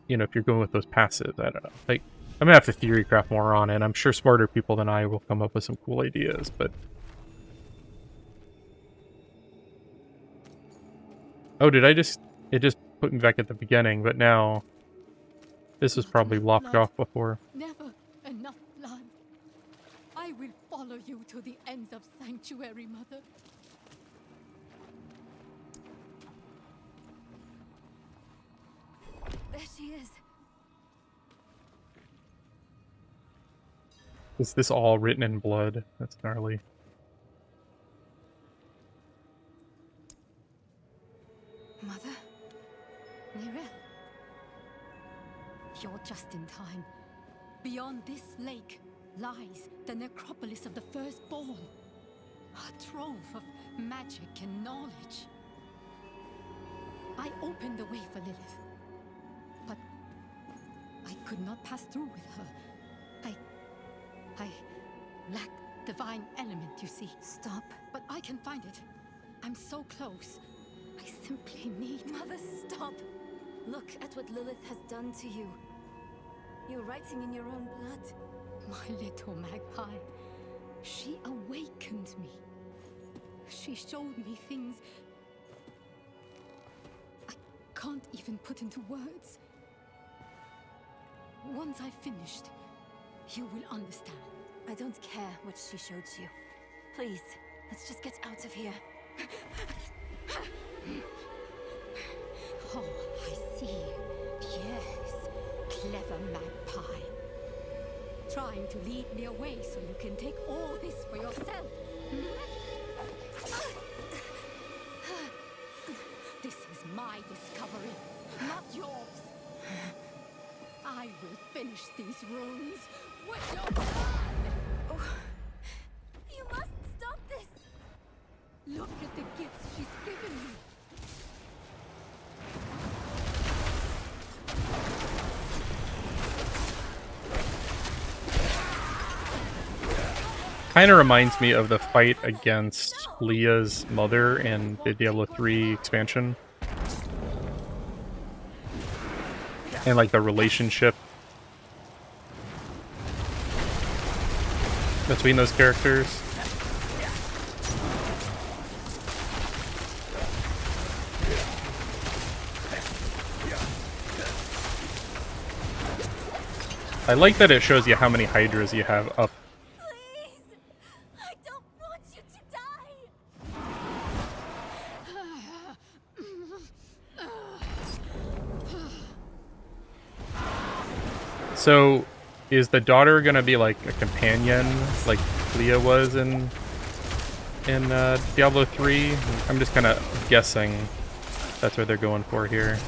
you know, if you're going with those passives? I don't know. Like, I'm gonna have to theory craft more on it. I'm sure smarter people than I will come up with some cool ideas, but oh, it just put me back at the beginning, but now this was probably blocked off before. Never enough blood. I will follow you to the ends of Sanctuary, Mother. There she is. Is this all written in blood? That's gnarly. Mother? Nirel? You're just in time. Beyond this lake lies the necropolis of the firstborn. A trove of magic and knowledge. I opened the way for Lilith, but I could not pass through with her. I lack divine element, you see. Stop. But I can find it. I'm so close. I simply need... Mother, stop. Look at what Lilith has done to you. You're writing in your own blood. My little magpie. She awakened me. She showed me things I can't even put into words. Once I've finished, you will understand. I don't care what she showed you. Please, let's just get out of here. Oh, I see. Yes, clever magpie. Trying to lead me away so you can take all this for yourself. This is my discovery, not yours. I will finish these runes with your blood. Oh, you must stop this. Look at the gifts she's given me. Kind of reminds me of the fight against Leah's mother in the Diablo 3 expansion. And like the relationship between those characters. I like that it shows you how many Hydras you have up. Please! I don't want you to die! So, is the daughter gonna be like a companion, like Leah was in Diablo 3? I'm just kind of guessing that's what they're going for here.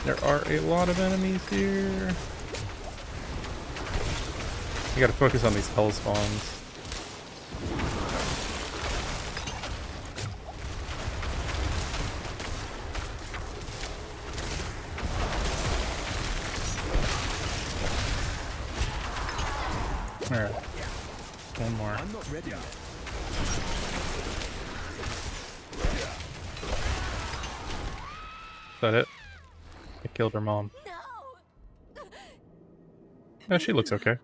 There are a lot of enemies here. You gotta focus on these hell spawns. Alright. One more. I'm not ready yet. Is that it? I killed her mom. No, she looks okay.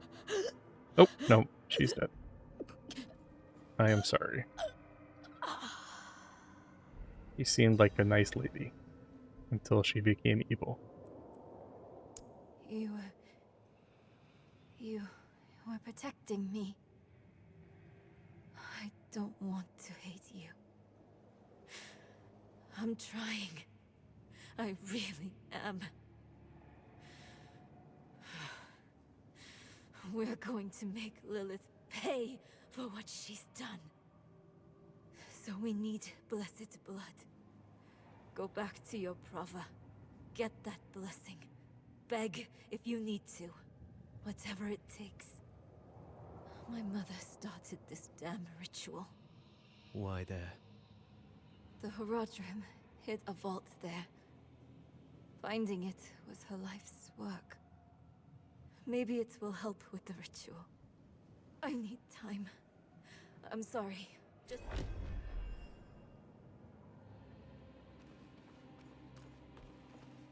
Oh, no, she's dead. I am sorry. She seemed like a nice lady until she became evil. You were protecting me. I don't want to hate you. I'm trying. I really am. We're going to make Lilith pay for what she's done. So we need blessed blood. Go back to your Prava. Get that blessing. Beg if you need to. Whatever it takes. My mother started this damn ritual. Why there? The Horadrim hid a vault there. Finding it was her life's work. Maybe it will help with the ritual. I need time. I'm sorry. Just...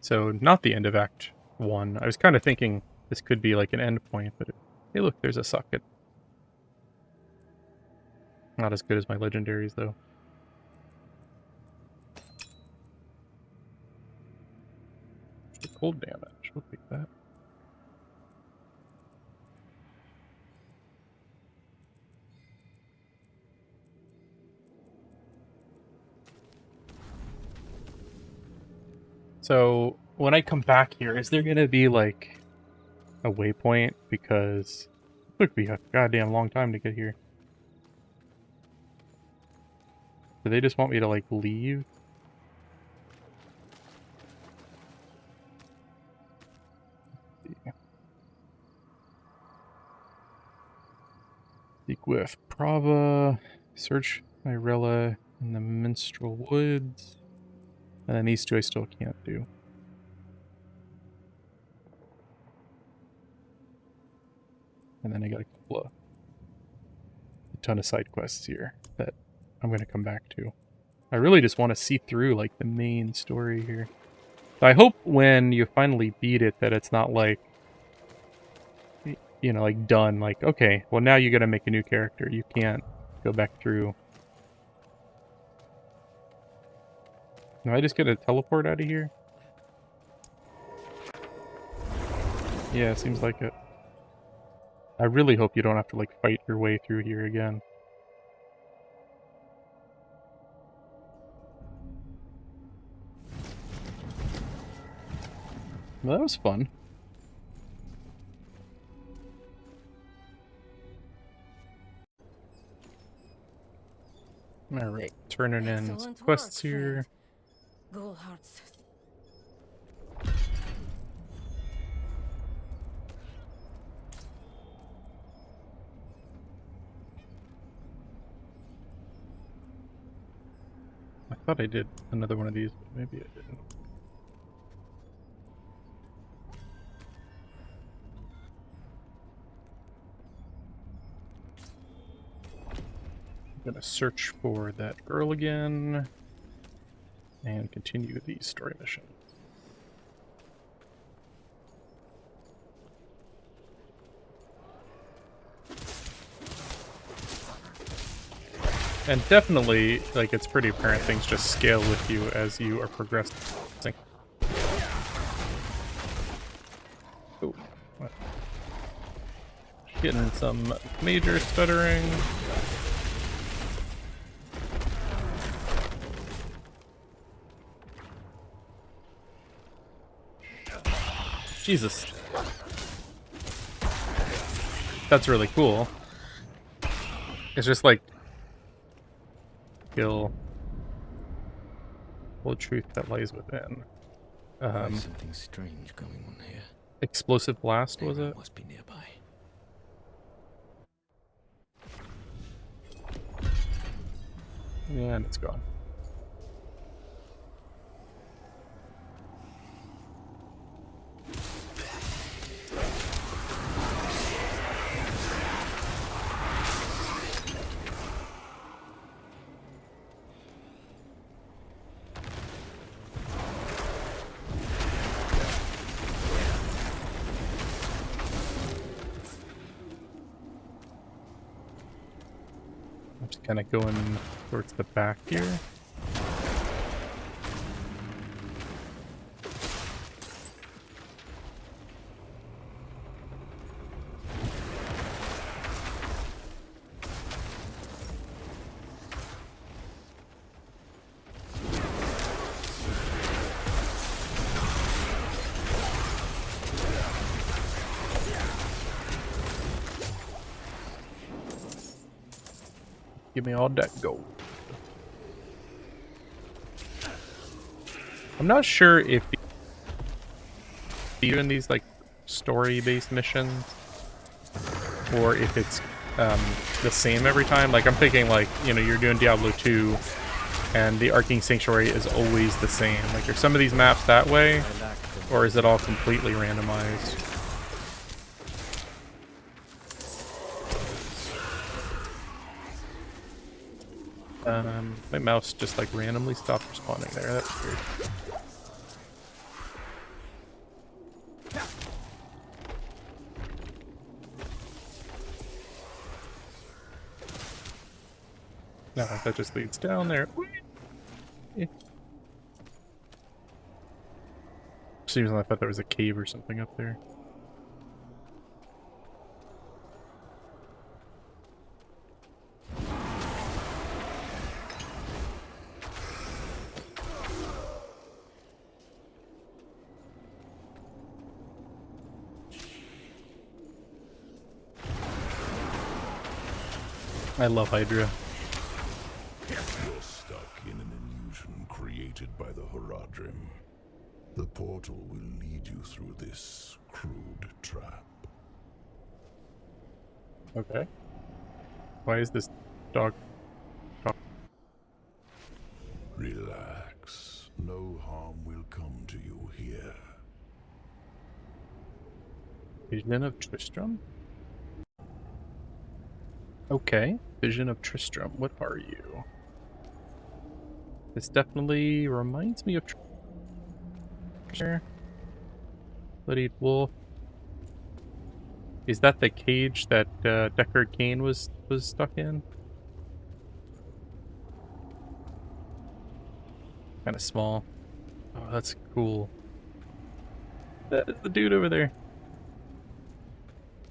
So, not the end of Act 1. I was kind of thinking this could be like an end point, but hey look, there's a socket. Not as good as my legendaries, though. Cold damage, we'll take that. So, when I come back here, is there gonna be like a waypoint? Because it took me a goddamn long time to get here. Do they just want me to like leave? Speak with Prava, search Myrella in the Minstrel Woods, and then these two I still can't do. And then I got a ton of side quests here that I'm going to come back to. I really just want to see through like the main story here. So I hope when you finally beat it that it's not like, you know, like done, like, okay, well now you gotta make a new character. You can't go back through. Am I just gonna teleport out of here? Yeah, seems like it. I really hope you don't have to like fight your way through here again. Well, that was fun. Alright, turning in some quests here. Ghoulhearts. I thought I did another one of these, but maybe I didn't. I'm gonna search for that girl again and continue the story mission. And definitely, like, it's pretty apparent things just scale with you as you are progressing. Oh, what? Getting some major stuttering. Jesus. That's really cool. It's just like kill the truth that lies within. Something strange going on here. Explosive blast, was it? Must be nearby. And it's gone. I'm just kind of going towards the back here. Give me all that gold. I'm not sure if you're doing these like story-based missions or if it's the same every time. Like I'm thinking like, you know, you're doing Diablo 2 and the Arcane Sanctuary is always the same. Like are some of these maps that way or is it all completely randomized? My mouse just like randomly stopped responding there. That's weird. No, that just leads down there. Seems like I thought there was a cave or something up there. I love Hydra. You're stuck in an illusion created by the Horadrim. The portal will lead you through this crude trap. Okay. Why is this dog? Relax. No harm will come to you here. Vision of Tristram? Okay. Vision of Tristram. What are you? This definitely reminds me of Tristram. Bloodied Wolf. Is that the cage that Deckard Cain was stuck in? Kind of small. Oh, that's cool. That is the dude over there.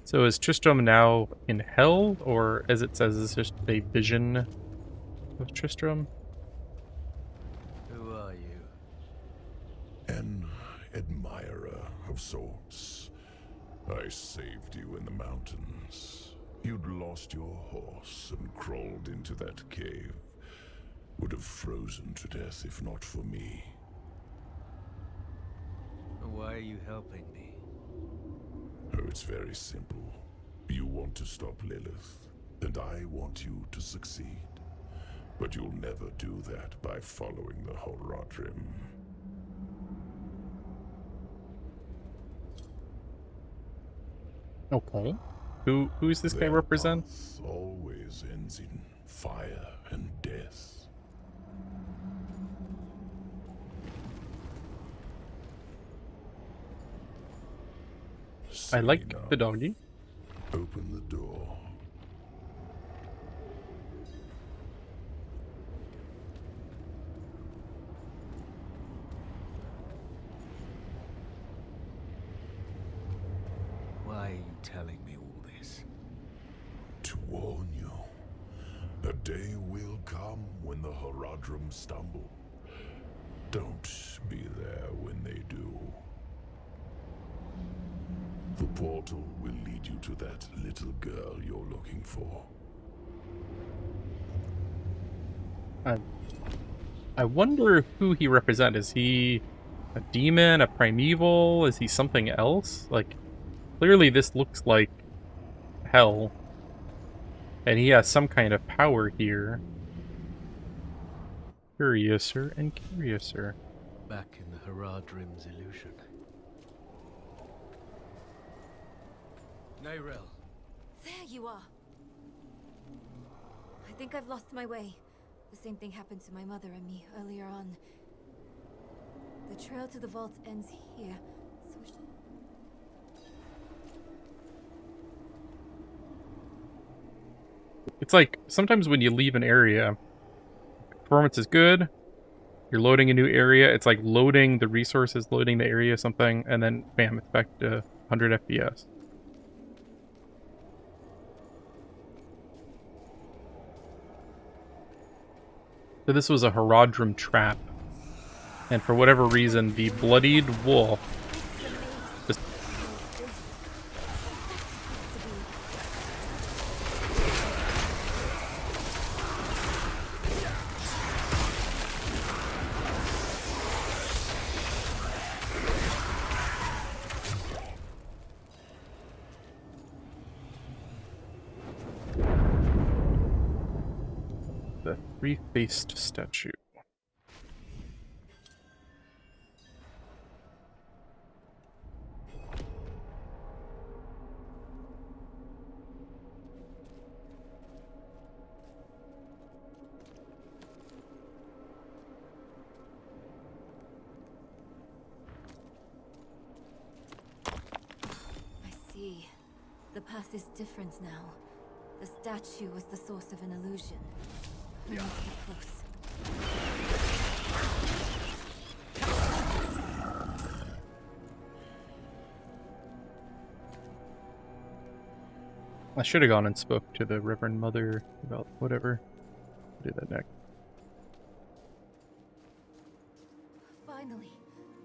So is Tristram now in hell, or as it says, is this just a vision of Tristram? Who are you? An admirer of sorts. I saved you in the mountains. You'd lost your horse and crawled into that cave. Would have frozen to death if not for me. Why are you helping me? Oh, it's very simple. You want to stop Lilith, and I want you to succeed. But you'll never do that by following the Horadrim. Okay. Who's this guy represent? Path always ends in fire and death. I like the doggy. Open the door. Why are you telling me all this? To warn you, a day will come when the Horadrim stumble. Don't be there when they do. The portal will lead you to that little girl you're looking for. I wonder who he represents. Is he a demon, a primeval? Is he something else? Like, clearly this looks like hell. And he has some kind of power here. Curiouser and curiouser. Back in the Haradrim's illusion. Nyrel. There you are. I think I've lost my way. The same thing happened to my mother and me earlier on. The trail to the vault ends here, so It's like, sometimes when you leave an area, performance is good, you're loading a new area, it's like loading the resources, loading the area, something, and then bam, it's back to 100 FPS. So this was a Haradrim trap, and for whatever reason, the bloodied wolf just the three-faced statue. the path is different now. The statue was the source of an illusion. We must be close. I should have gone and spoke to the Reverend Mother about whatever. I'll do that next. Finally,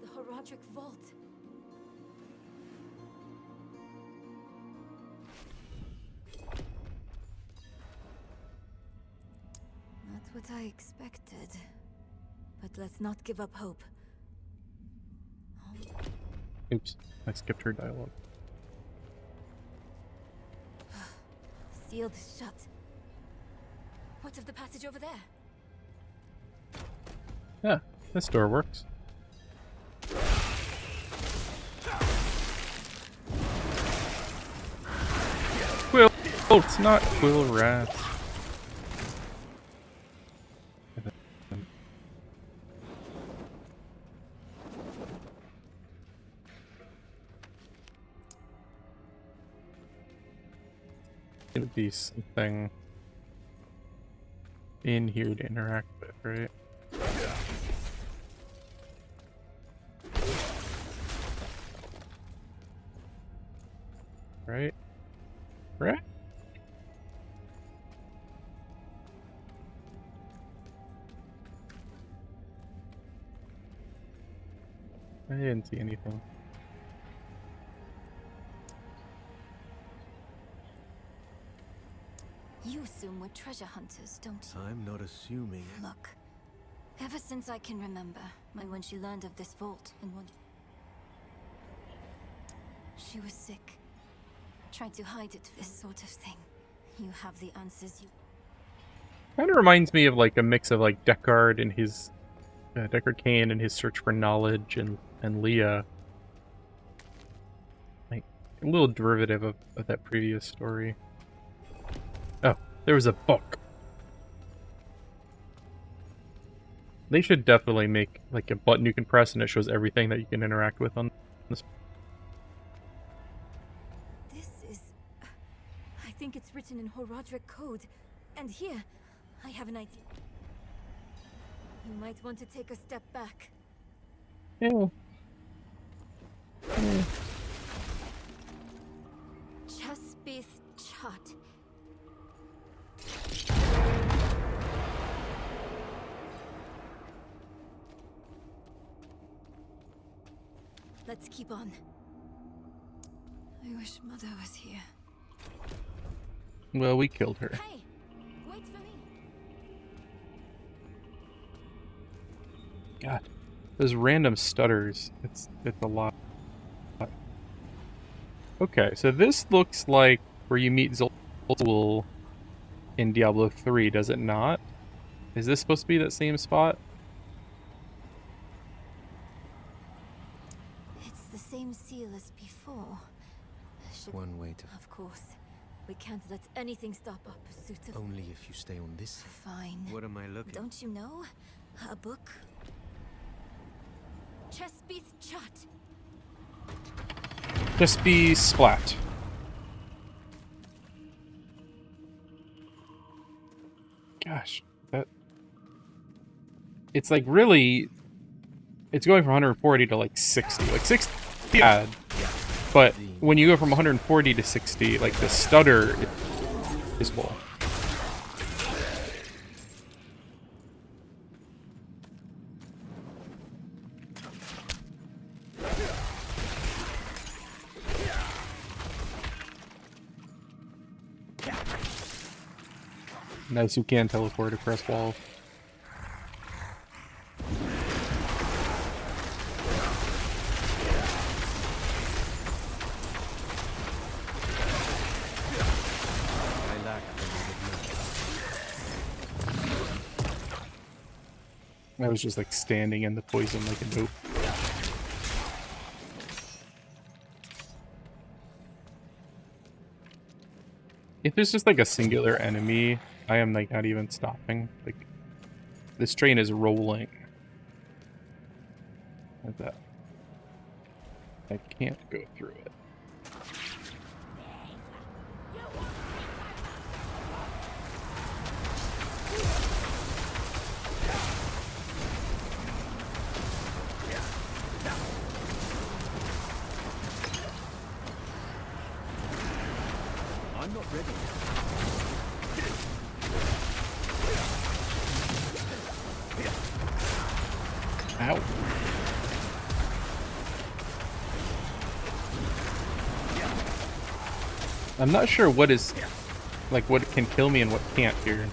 the Haradrim vault. Not what I expected. But let's not give up hope. Oops, I skipped her dialogue. Sealed shut. What of the passage over there? Yeah, this door works. Quill! Oh, it's not quill rats. It would be something in here to interact with, right? Right? Right? I didn't see anything. You assume we're treasure hunters, don't you? I'm not assuming. Look, ever since I can remember, when she learned of this vault and when she was sick, trying to hide it, this sort of thing. You have the answers you... Kind of reminds me of like a mix of like Deckard and his Deckard Cain and his search for knowledge, and Leah. Like a little derivative of that previous story. Oh, there was a book. They should definitely make like a button you can press and it shows everything that you can interact with on this. This is... I think it's written in Haradrim code. And here, I have an idea. You might want to take a step back. Yeah. Chaspith Chat. Let's keep on. I wish Mother was here. Well, we killed her. Hey, wait for me. God, those random stutters. It's a lot. Okay, so this looks like where you meet Zul in Diablo 3, does it not? Is this supposed to be that same spot? It's the same seal as before. One way to... Of course. We can't let anything stop our pursuit of... Only if you stay on this side. Fine. What am I looking? Don't you know? A book? Chespith Chat. Just be splat. Gosh, that... It's like really... It's going from 140 to like 60. Like 60 is bad. But when you go from 140 to 60, like the stutter is full. Nice, you can teleport across walls. I was just like standing in the poison like a dope. If it's just like a singular enemy, I am like not even stopping. Like this train is rolling. Like that. I can't go through it. I'm not ready. Ow. I'm not sure what is, like, what can kill me and what can't here.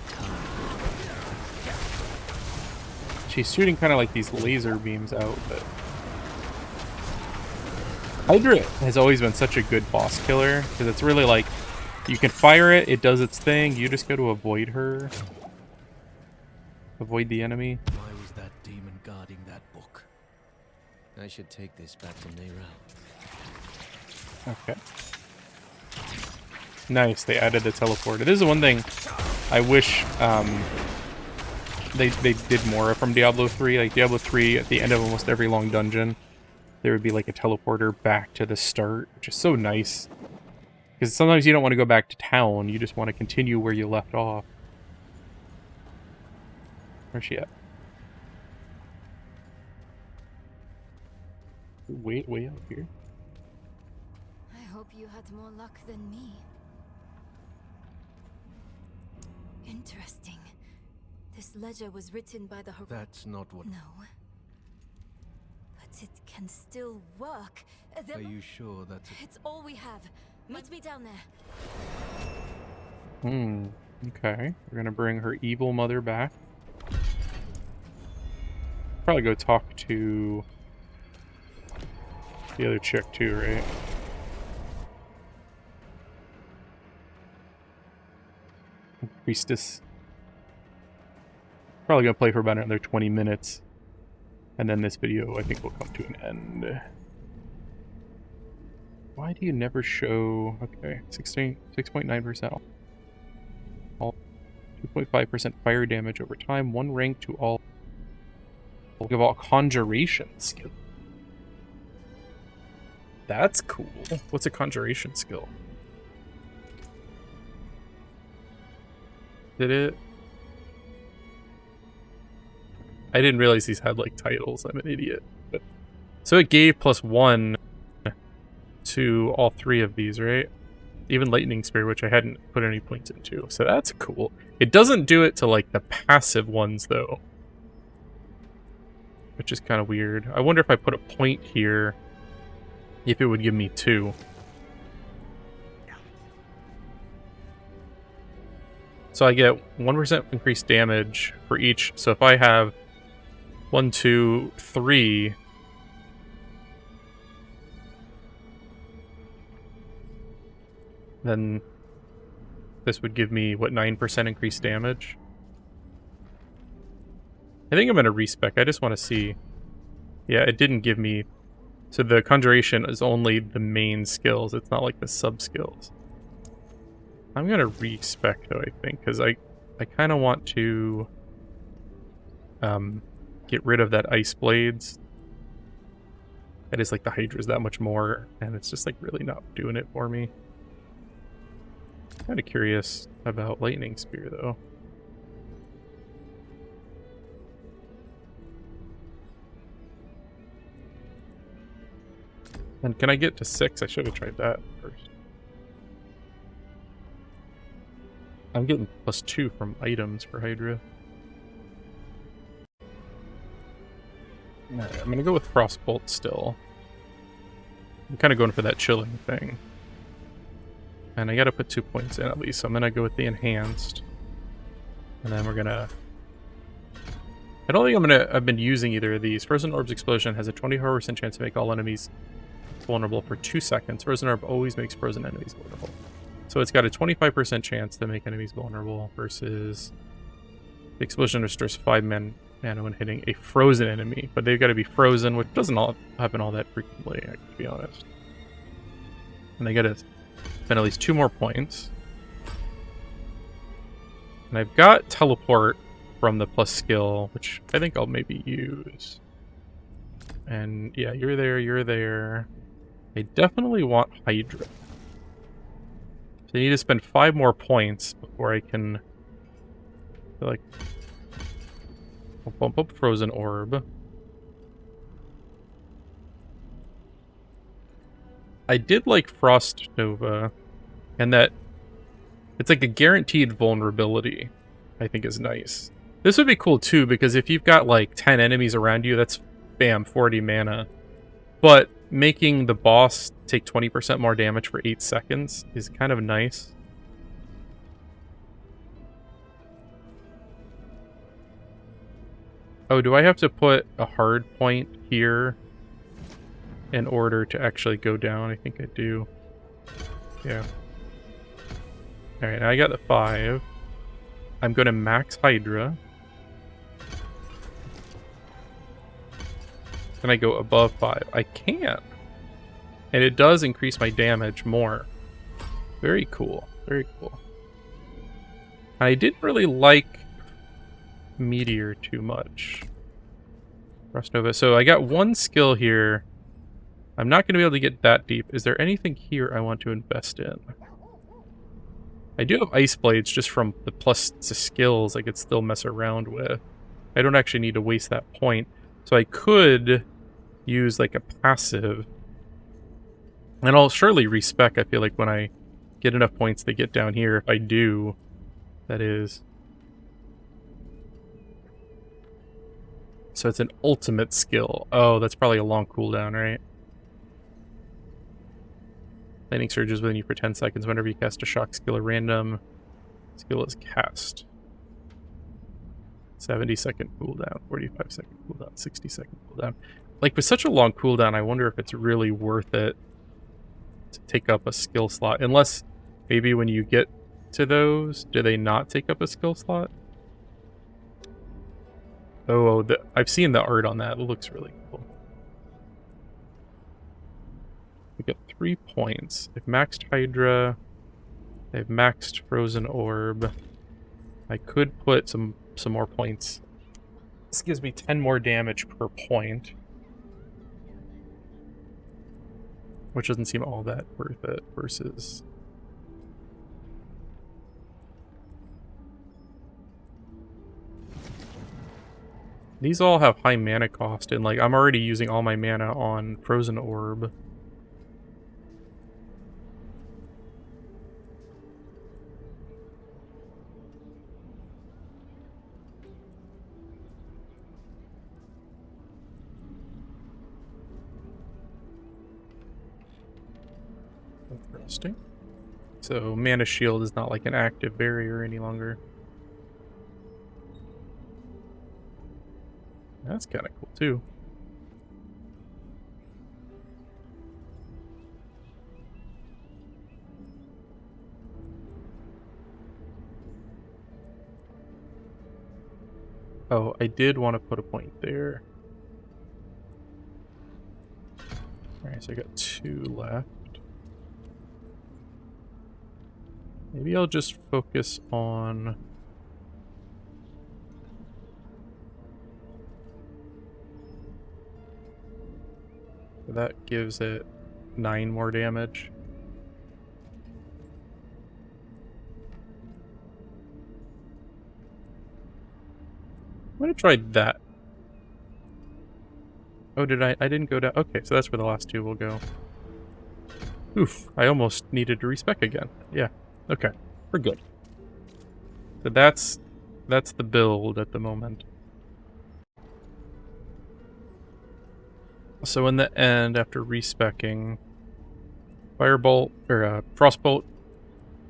She's shooting kind of like these laser beams out, but... Hydra has always been such a good boss killer, because it's really like, you can fire it, it does its thing, you just go to avoid her. Avoid the enemy. Why was that demon guarding that book? I should take this back to Neyrelle. Okay. Nice, they added the teleporter. This is one thing I wish they did more from Diablo 3. Like Diablo 3, at the end of almost every long dungeon, there would be like a teleporter back to the start, which is so nice. Because sometimes you don't want to go back to town, you just want to continue where you left off. Where's she at? Way out here. I hope you had more luck than me. Interesting. This ledger was written by the... That's not what... No. But it can still work. Are you sure that's... It's all we have. Meet me down there. Okay. We're gonna bring her evil mother back. Probably go talk to the other chick too, right? Priestess. Probably gonna play for about another 20 minutes. And then this video, I think, will come to an end. Why do you never show... Okay, 6.9%. All 2.5% fire damage over time. 1 rank to all... Give all conjuration skill. That's cool. What's a conjuration skill? Did it? I didn't realize these had like titles. I'm an idiot. But so it gave +1 to all 3 of these, right? Even Lightning Spear, which I hadn't put any points into. So that's cool. It doesn't do it to like the passive ones though, which is kind of weird. I wonder if I put a point here, if it would give me 2. So I get 1% increased damage for each. So if I have 1, 2, 3... then this would give me, what, 9% increased damage? I think I'm going to respec. I just want to see. Yeah, it didn't give me... So the Conjuration is only the main skills. It's not like the sub-skills. I'm going to respec, though, I think, because I kind of want to get rid of that Ice Blades. That is like the Hydra's that much more, and it's just like really not doing it for me. Kind of curious about Lightning Spear, though. And can I get to 6? I should have tried that first. I'm getting +2 from items for Hydra. Alright, I'm gonna go with Frostbolt still. I'm kind of going for that chilling thing. And I gotta put 2 points in at least, so I'm gonna go with the enhanced. And then we're gonna... I don't think I've been using either of these. Frozen Orb's Explosion has a 24% chance to make all enemies vulnerable for 2 seconds. Frozen Orb always makes frozen enemies vulnerable. So it's got a 25% chance to make enemies vulnerable versus the explosion restores 5 mana when hitting a frozen enemy. But they've got to be frozen, which doesn't happen all that frequently, to be honest. And they got to spend at least 2 more points. And I've got Teleport from the plus skill, which I think I'll maybe use. And yeah, you're there, you're there. I definitely want Hydra. So I need to spend 5 more points before I can, like, I'll bump up Frozen Orb. I did like Frost Nova, and that it's like a guaranteed vulnerability, I think is nice. This would be cool too, because if you've got like 10 enemies around you, that's, bam, 40 mana. But making the boss take 20% more damage for 8 seconds is kind of nice. Oh, do I have to put a hard point here in order to actually go down? I think I do. Yeah. Alright, now I got the 5. I'm going to max Hydra. Can I go above 5? I can. And it does increase my damage more. Very cool. Very cool. I didn't really like Meteor too much. Frost Nova. So I got 1 skill here. I'm not going to be able to get that deep. Is there anything here I want to invest in? I do have Ice Blades just from the plus to skills I could still mess around with. I don't actually need to waste that point. So I could use like a passive. And I'll surely respec, I feel like, when I get enough points to get down here. If I do, that is. So it's an ultimate skill. Oh, that's probably a long cooldown, right? Lightning surges within you for 10 seconds. Whenever you cast a shock skill or random skill is cast. 70-second cooldown, 45-second cooldown, 60-second cooldown. Like, with such a long cooldown, I wonder if it's really worth it to take up a skill slot. Unless, maybe when you get to those, do they not take up a skill slot? Oh, I've seen the art on that. It looks really cool. We got 3 points. They've maxed Hydra. They've maxed Frozen Orb. I could put some more points. This gives me 10 more damage per point. Which doesn't seem all that worth it versus... These all have high mana cost, and like I'm already using all my mana on Frozen Orb. Interesting. So Mana Shield is not like an active barrier any longer. That's kind of cool too. Oh, I did want to put a point there. Alright, so I got 2 left. Maybe I'll just focus on... That gives it 9 more damage. I'm gonna try that. Oh, did I didn't go down. Okay, so that's where the last 2 will go. Oof, I almost needed to respec again. Yeah, okay, we're good. So that's the build at the moment. So in the end, after respecking, Firebolt, or Frostbolt,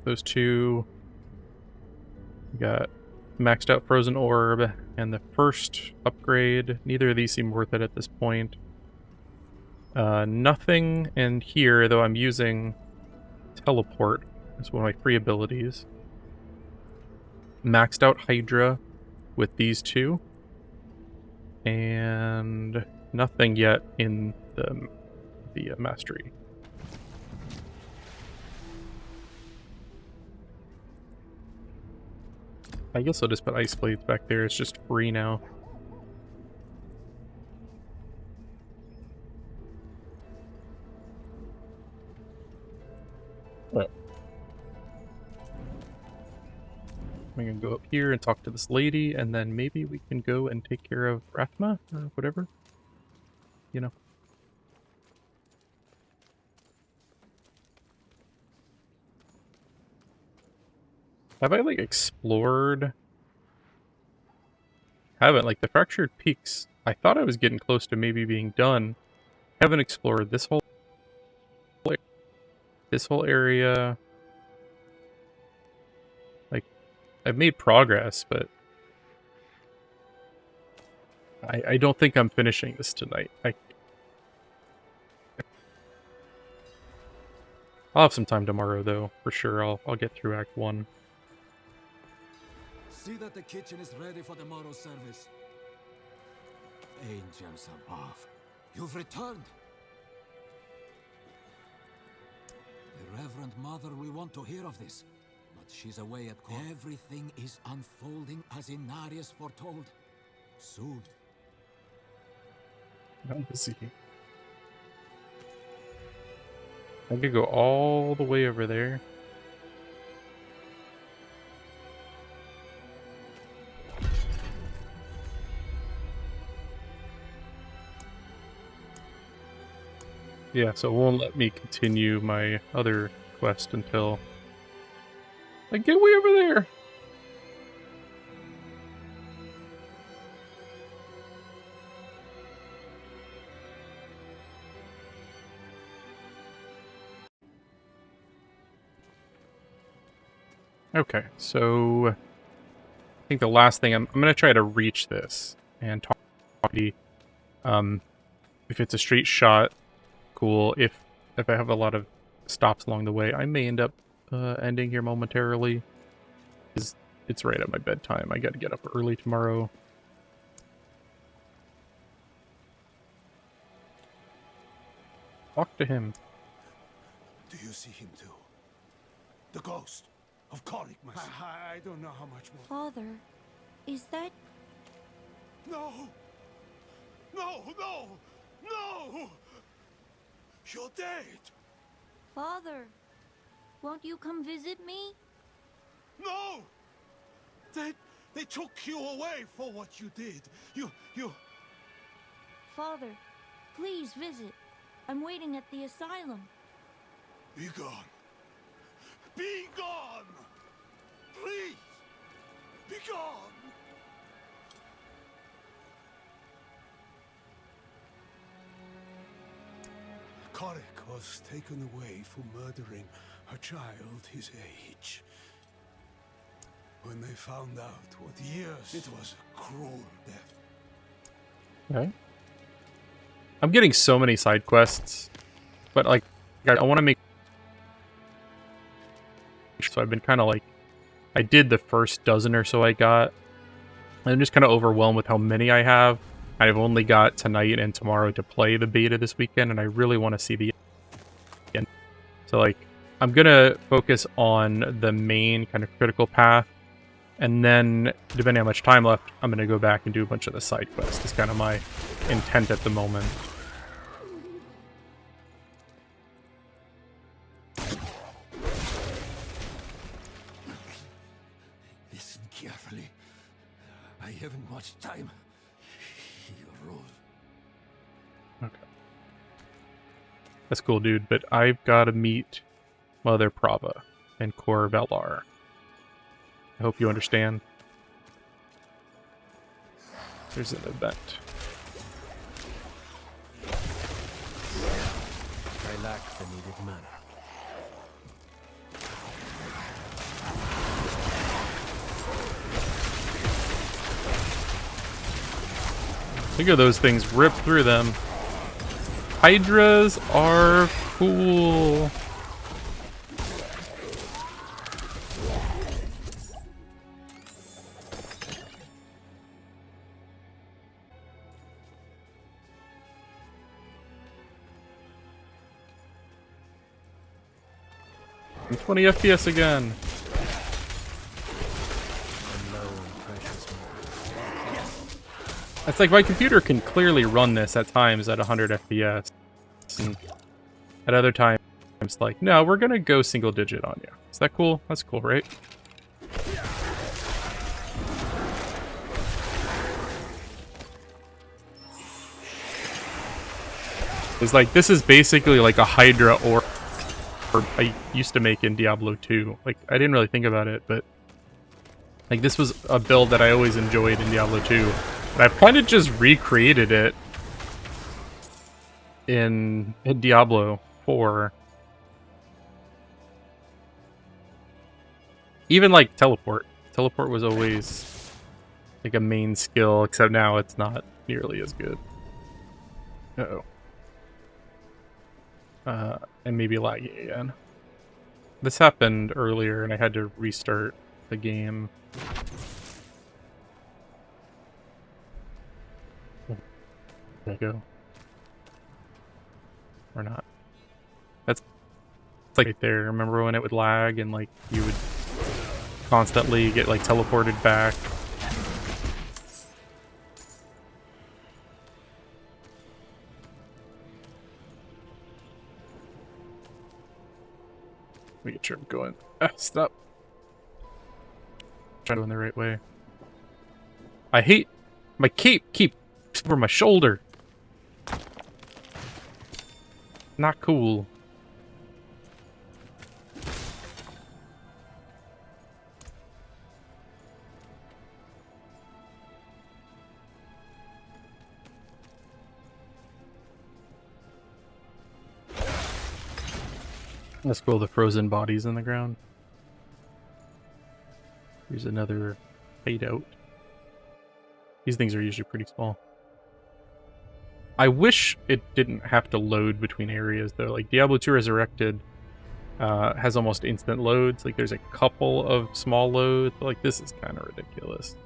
those 2, we got maxed out Frozen Orb, and the first upgrade. Neither of these seem worth it at this point. Nothing in here, though I'm using Teleport as one of my free abilities. Maxed out Hydra with these 2. And nothing yet in the Mastery. I guess I'll just put Ice Blades back there. It's just free now. Right. I'm gonna go up here and talk to this lady, and then maybe we can go and take care of Rathma, or whatever. You know. Have I, like, explored? Haven't. Like, the Fractured Peaks, I thought I was getting close to maybe being done. Haven't explored this whole area. Like, I've made progress, but I don't think I'm finishing this tonight. I'll have some time tomorrow, though, for sure. I'll get through Act 1. See that the kitchen is ready for tomorrow's service. Angels above, you've returned. The Reverend Mother will want to hear of this, but she's away at court. Everything is unfolding as Inarius foretold. Soon. I'm busy. I could go all the way over there. Yeah, so it won't let me continue my other quest until I get way over there. Okay, so I think the last thing I'm gonna try to reach this and talk to if it's a straight shot, cool. If I have a lot of stops along the way, I may end up ending here momentarily. Because it's right at my bedtime. I gotta get up early tomorrow. Talk to him. Do you see him too? The ghost of Korik, my son. I don't know how much more. Father, is that... No! No, no, no! You're dead! Father, won't you come visit me? No! They took you away for what you did. You... Father, please visit. I'm waiting at the asylum. Be gone. Be gone! Please! Be gone! Korik was taken away for murdering a child his age. When they found out what years, it was a cruel death. Okay. I'm getting so many side quests, but like, I want to make. So I've been kind of like, I did the first dozen or so I got, I'm just kind of overwhelmed with how many I have. I've only got tonight and tomorrow to play the beta this weekend, and I really want to see the end. So, like, I'm going to focus on the main kind of critical path, and then, depending on how much time left, I'm going to go back and do a bunch of the side quests. It's kind of my intent at the moment. Listen carefully. I haven't much time. Roll. Okay. That's cool, dude, but I've got to meet Mother Prava and Cor Velar. I hope you understand. There's an event. I lack the needed mana. Look at those things rip through them. Hydras are cool. I'm 20 FPS again. It's like my computer can clearly run this at times at 100 FPS. And at other times, it's like, no, we're gonna go single digit on you. Is that cool? That's cool, right? It's like, this is basically like a Hydra or I used to make in Diablo 2. Like, I didn't really think about it, but like this was a build that I always enjoyed in Diablo 2. And I've kind of just recreated it in Diablo 4. Even like teleport. Teleport was always like a main skill, except now it's not nearly as good. Uh-oh. And maybe lagging again. This happened earlier and I had to restart the game. There you go. Or not. That's like right there. Remember when it would lag and like you would constantly get like teleported back? Make sure I'm going. Stop. Try to go in the right way. I hate my cape keeps over my shoulder. Not cool. That's cool, the frozen bodies in the ground. Here's another hideout. These things are usually pretty small. I wish it didn't have to load between areas though. Like Diablo 2 Resurrected has almost instant loads. Like there's a couple of small loads. But, like this is kind of ridiculous.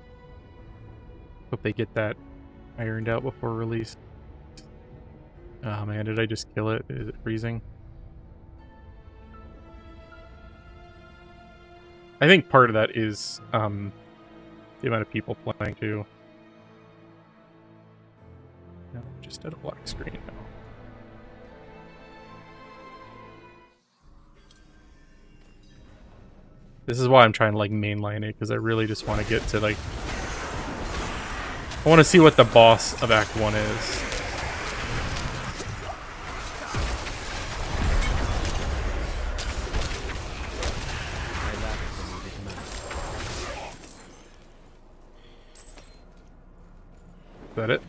Hope they get that ironed out before release. Oh man, did I just kill it? Is it freezing? I think part of that is the amount of people playing too. No, just at a black screen now. This is why I'm trying to like mainline it, because I really just want to get to like... I want to see what the boss of Act 1 is. Is that it?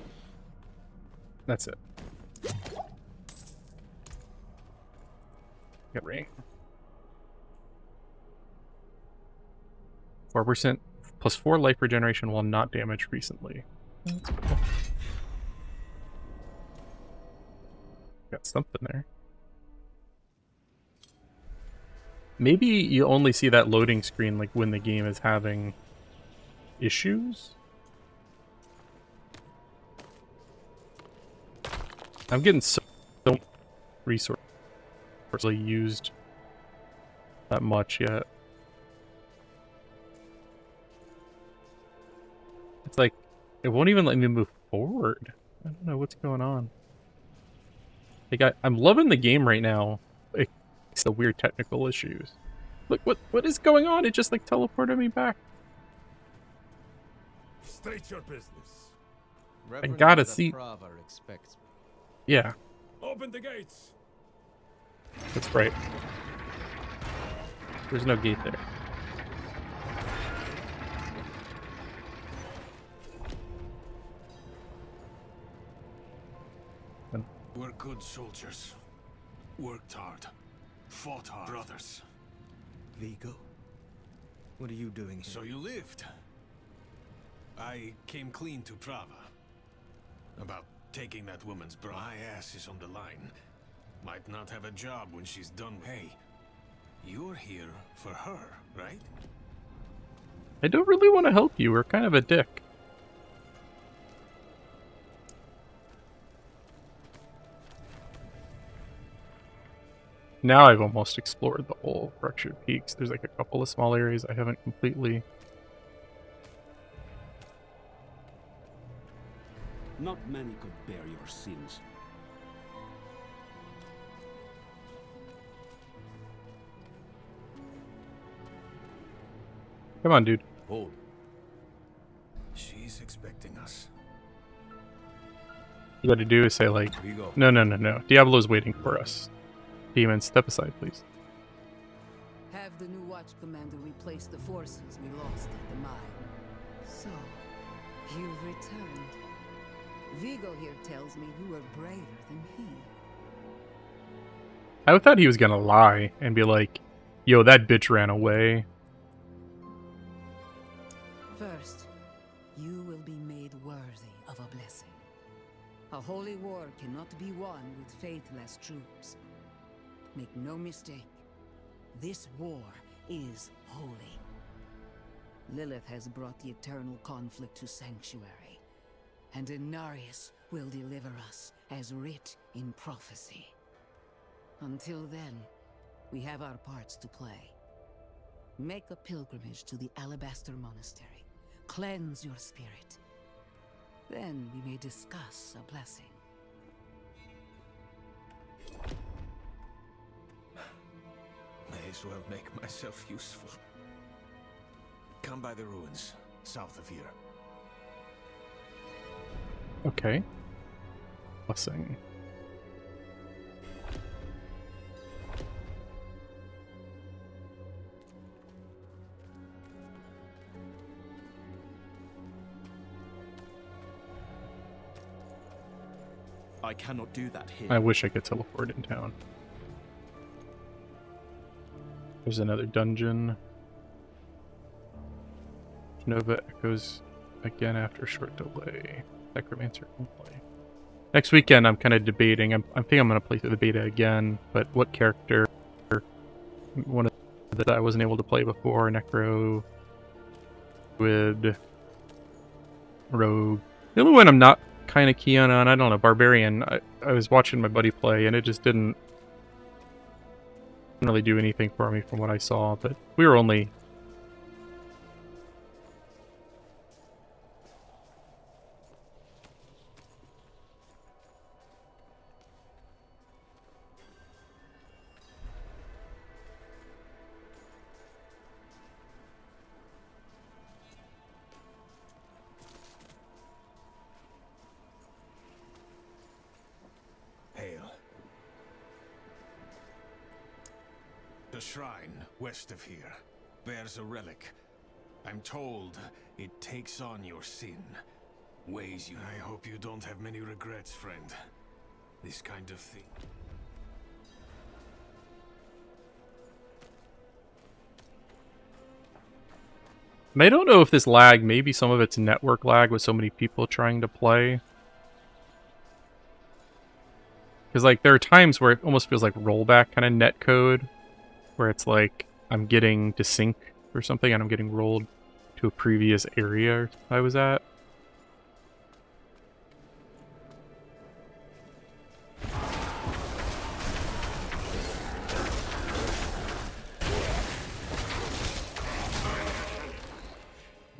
That's it. Get ring. 4% plus 4 life regeneration while not damaged recently. That's cool. Got something there. Maybe you only see that loading screen like when the game is having issues? I'm getting so resources really used that much yet. It's like it won't even let me move forward. I don't know what's going on. Like I'm loving the game right now. It's the weird technical issues. Look, what is going on? It just like teleported me back. State your business. I gotta see. Expects me. Yeah. Open the gates. That's right. There's no gate there. We're good soldiers. Worked hard. Fought hard. Brothers. Vigo? What are you doing here? So you lived. I came clean to Prava. About taking that woman's bride. My ass is on the line. Might not have a job when she's done with Hey, you're here for her, right? I don't really want to help you. We're kind of a dick. Now I've almost explored the whole Fractured Peaks. There's like a couple of small areas I haven't completely. Not many could bear your sins. Come on, dude. Hold. She's expecting us. You got to do is say like, no, no, no, no. Diablo's waiting for us. Demon, step aside, please. Have the new watch commander replace the forces we lost at the mine. So, you've returned. Vigo here tells me you were braver than he. I thought he was gonna lie and be like, yo, that bitch ran away. First, you will be made worthy of a blessing. A holy war cannot be won with faithless troops. Make no mistake, this war is holy. Lilith has brought the eternal conflict to Sanctuary, and Inarius will deliver us as writ in prophecy. Until then, we have our parts to play. Make a pilgrimage to the Alabaster Monastery. Cleanse your spirit. Then we may discuss a blessing. May as well make myself useful. Come by the ruins, south of here. Okay. Blessing. I cannot do that here. I wish I could teleport in town. There's another dungeon. Nova echoes again after a short delay. Necromancer can play. Next weekend, I'm kind of debating. I think I'm going to play through the beta again, but what character? One of that I wasn't able to play before. Necro, Druid, Rogue. The only one I'm not kind of keen on, I don't know, Barbarian. I was watching my buddy play, and it just didn't really do anything for me from what I saw, but we were only... Hail. The shrine west of here bears a relic. I'm told it takes on your sin. Ways you... I hope you don't have many regrets, friend. This kind of thing. I don't know if this lag, maybe some of it's network lag with so many people trying to play. Because like there are times where it almost feels like rollback kind of netcode, where it's like I'm getting to sync or something and I'm getting rolled to a previous area I was at.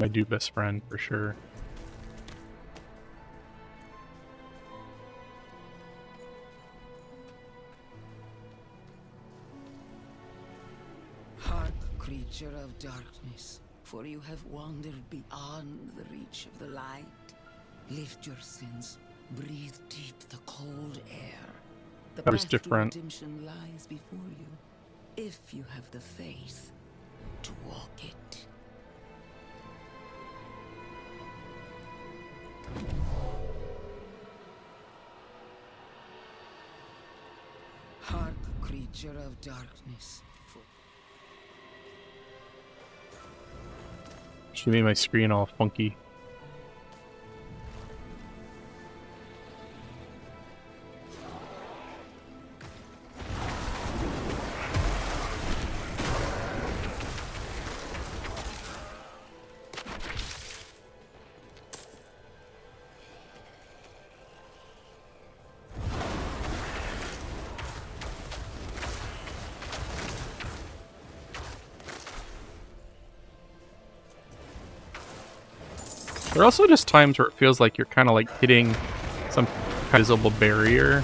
My new best friend, for sure. Hark, creature of darkness, for you have wandered beyond the reach of the light. Lift your sins, breathe deep the cold air. The That was path to different. redemption lies before you, if you have the faith to walk it. Hark, creature of darkness. She made my screen all funky. There are also just times where it feels like you're kind of like hitting some visible barrier.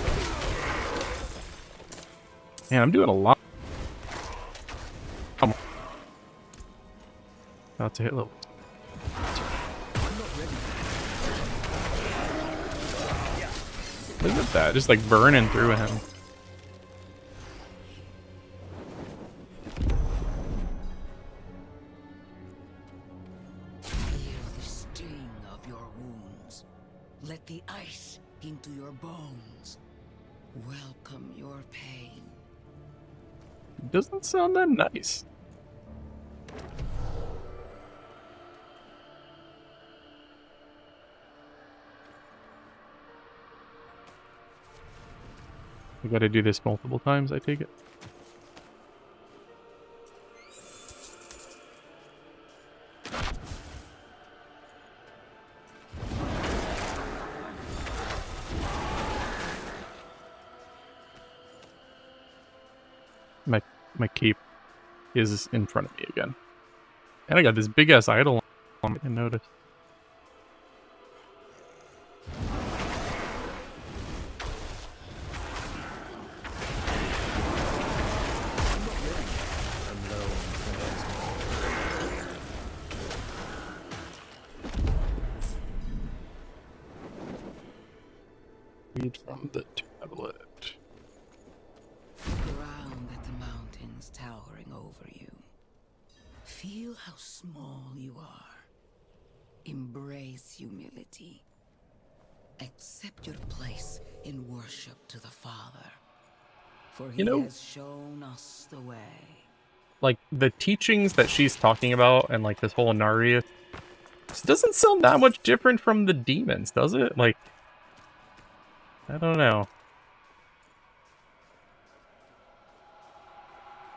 Man, I'm doing a lot. Come on. About to hit level. Look at that, just like burning through him. Let the ice into your bones. Welcome your pain. Doesn't sound that nice. We gotta do this multiple times, I take it. My cape is in front of me again. And I got this big ass idol on, I didn't notice. Read from the tablet. Towering over you. Feel how small you are. Embrace humility. Accept your place in worship to the Father. For he has shown us the way. Like, the teachings that she's talking about and like this whole Narnia, this doesn't sound that much different from the demons, does it? Like, I don't know.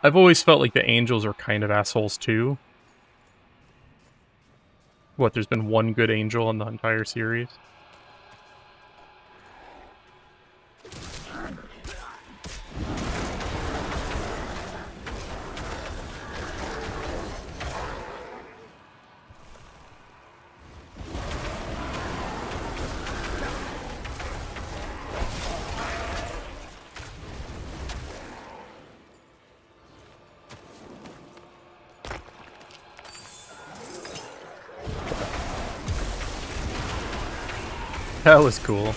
I've always felt like the angels are kind of assholes too. What, there's been one good angel in the entire series? That was cool.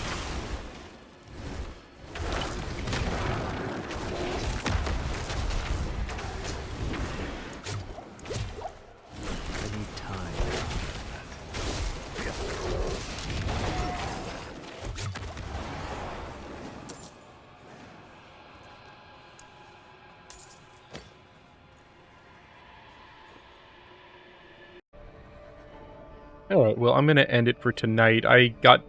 Alright, well, I'm going to end it for tonight. I got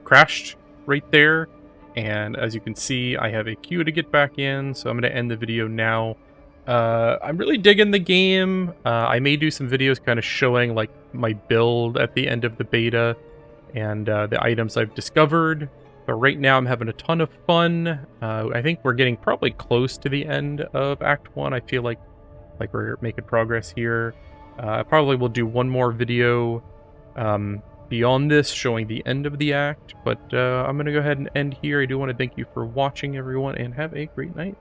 crashed right there, and as you can see, I have a queue to get back in, so I'm going to end the video now. I'm really digging the game. I may do some videos kind of showing like my build at the end of the beta and the items I've discovered. But right now I'm having a ton of fun. I think we're getting probably close to the end of Act 1. I feel like we're making progress here. I probably will do one more video beyond this showing the end of the act, but I'm going to go ahead and end here. I do want to thank you for watching, everyone, and have a great night.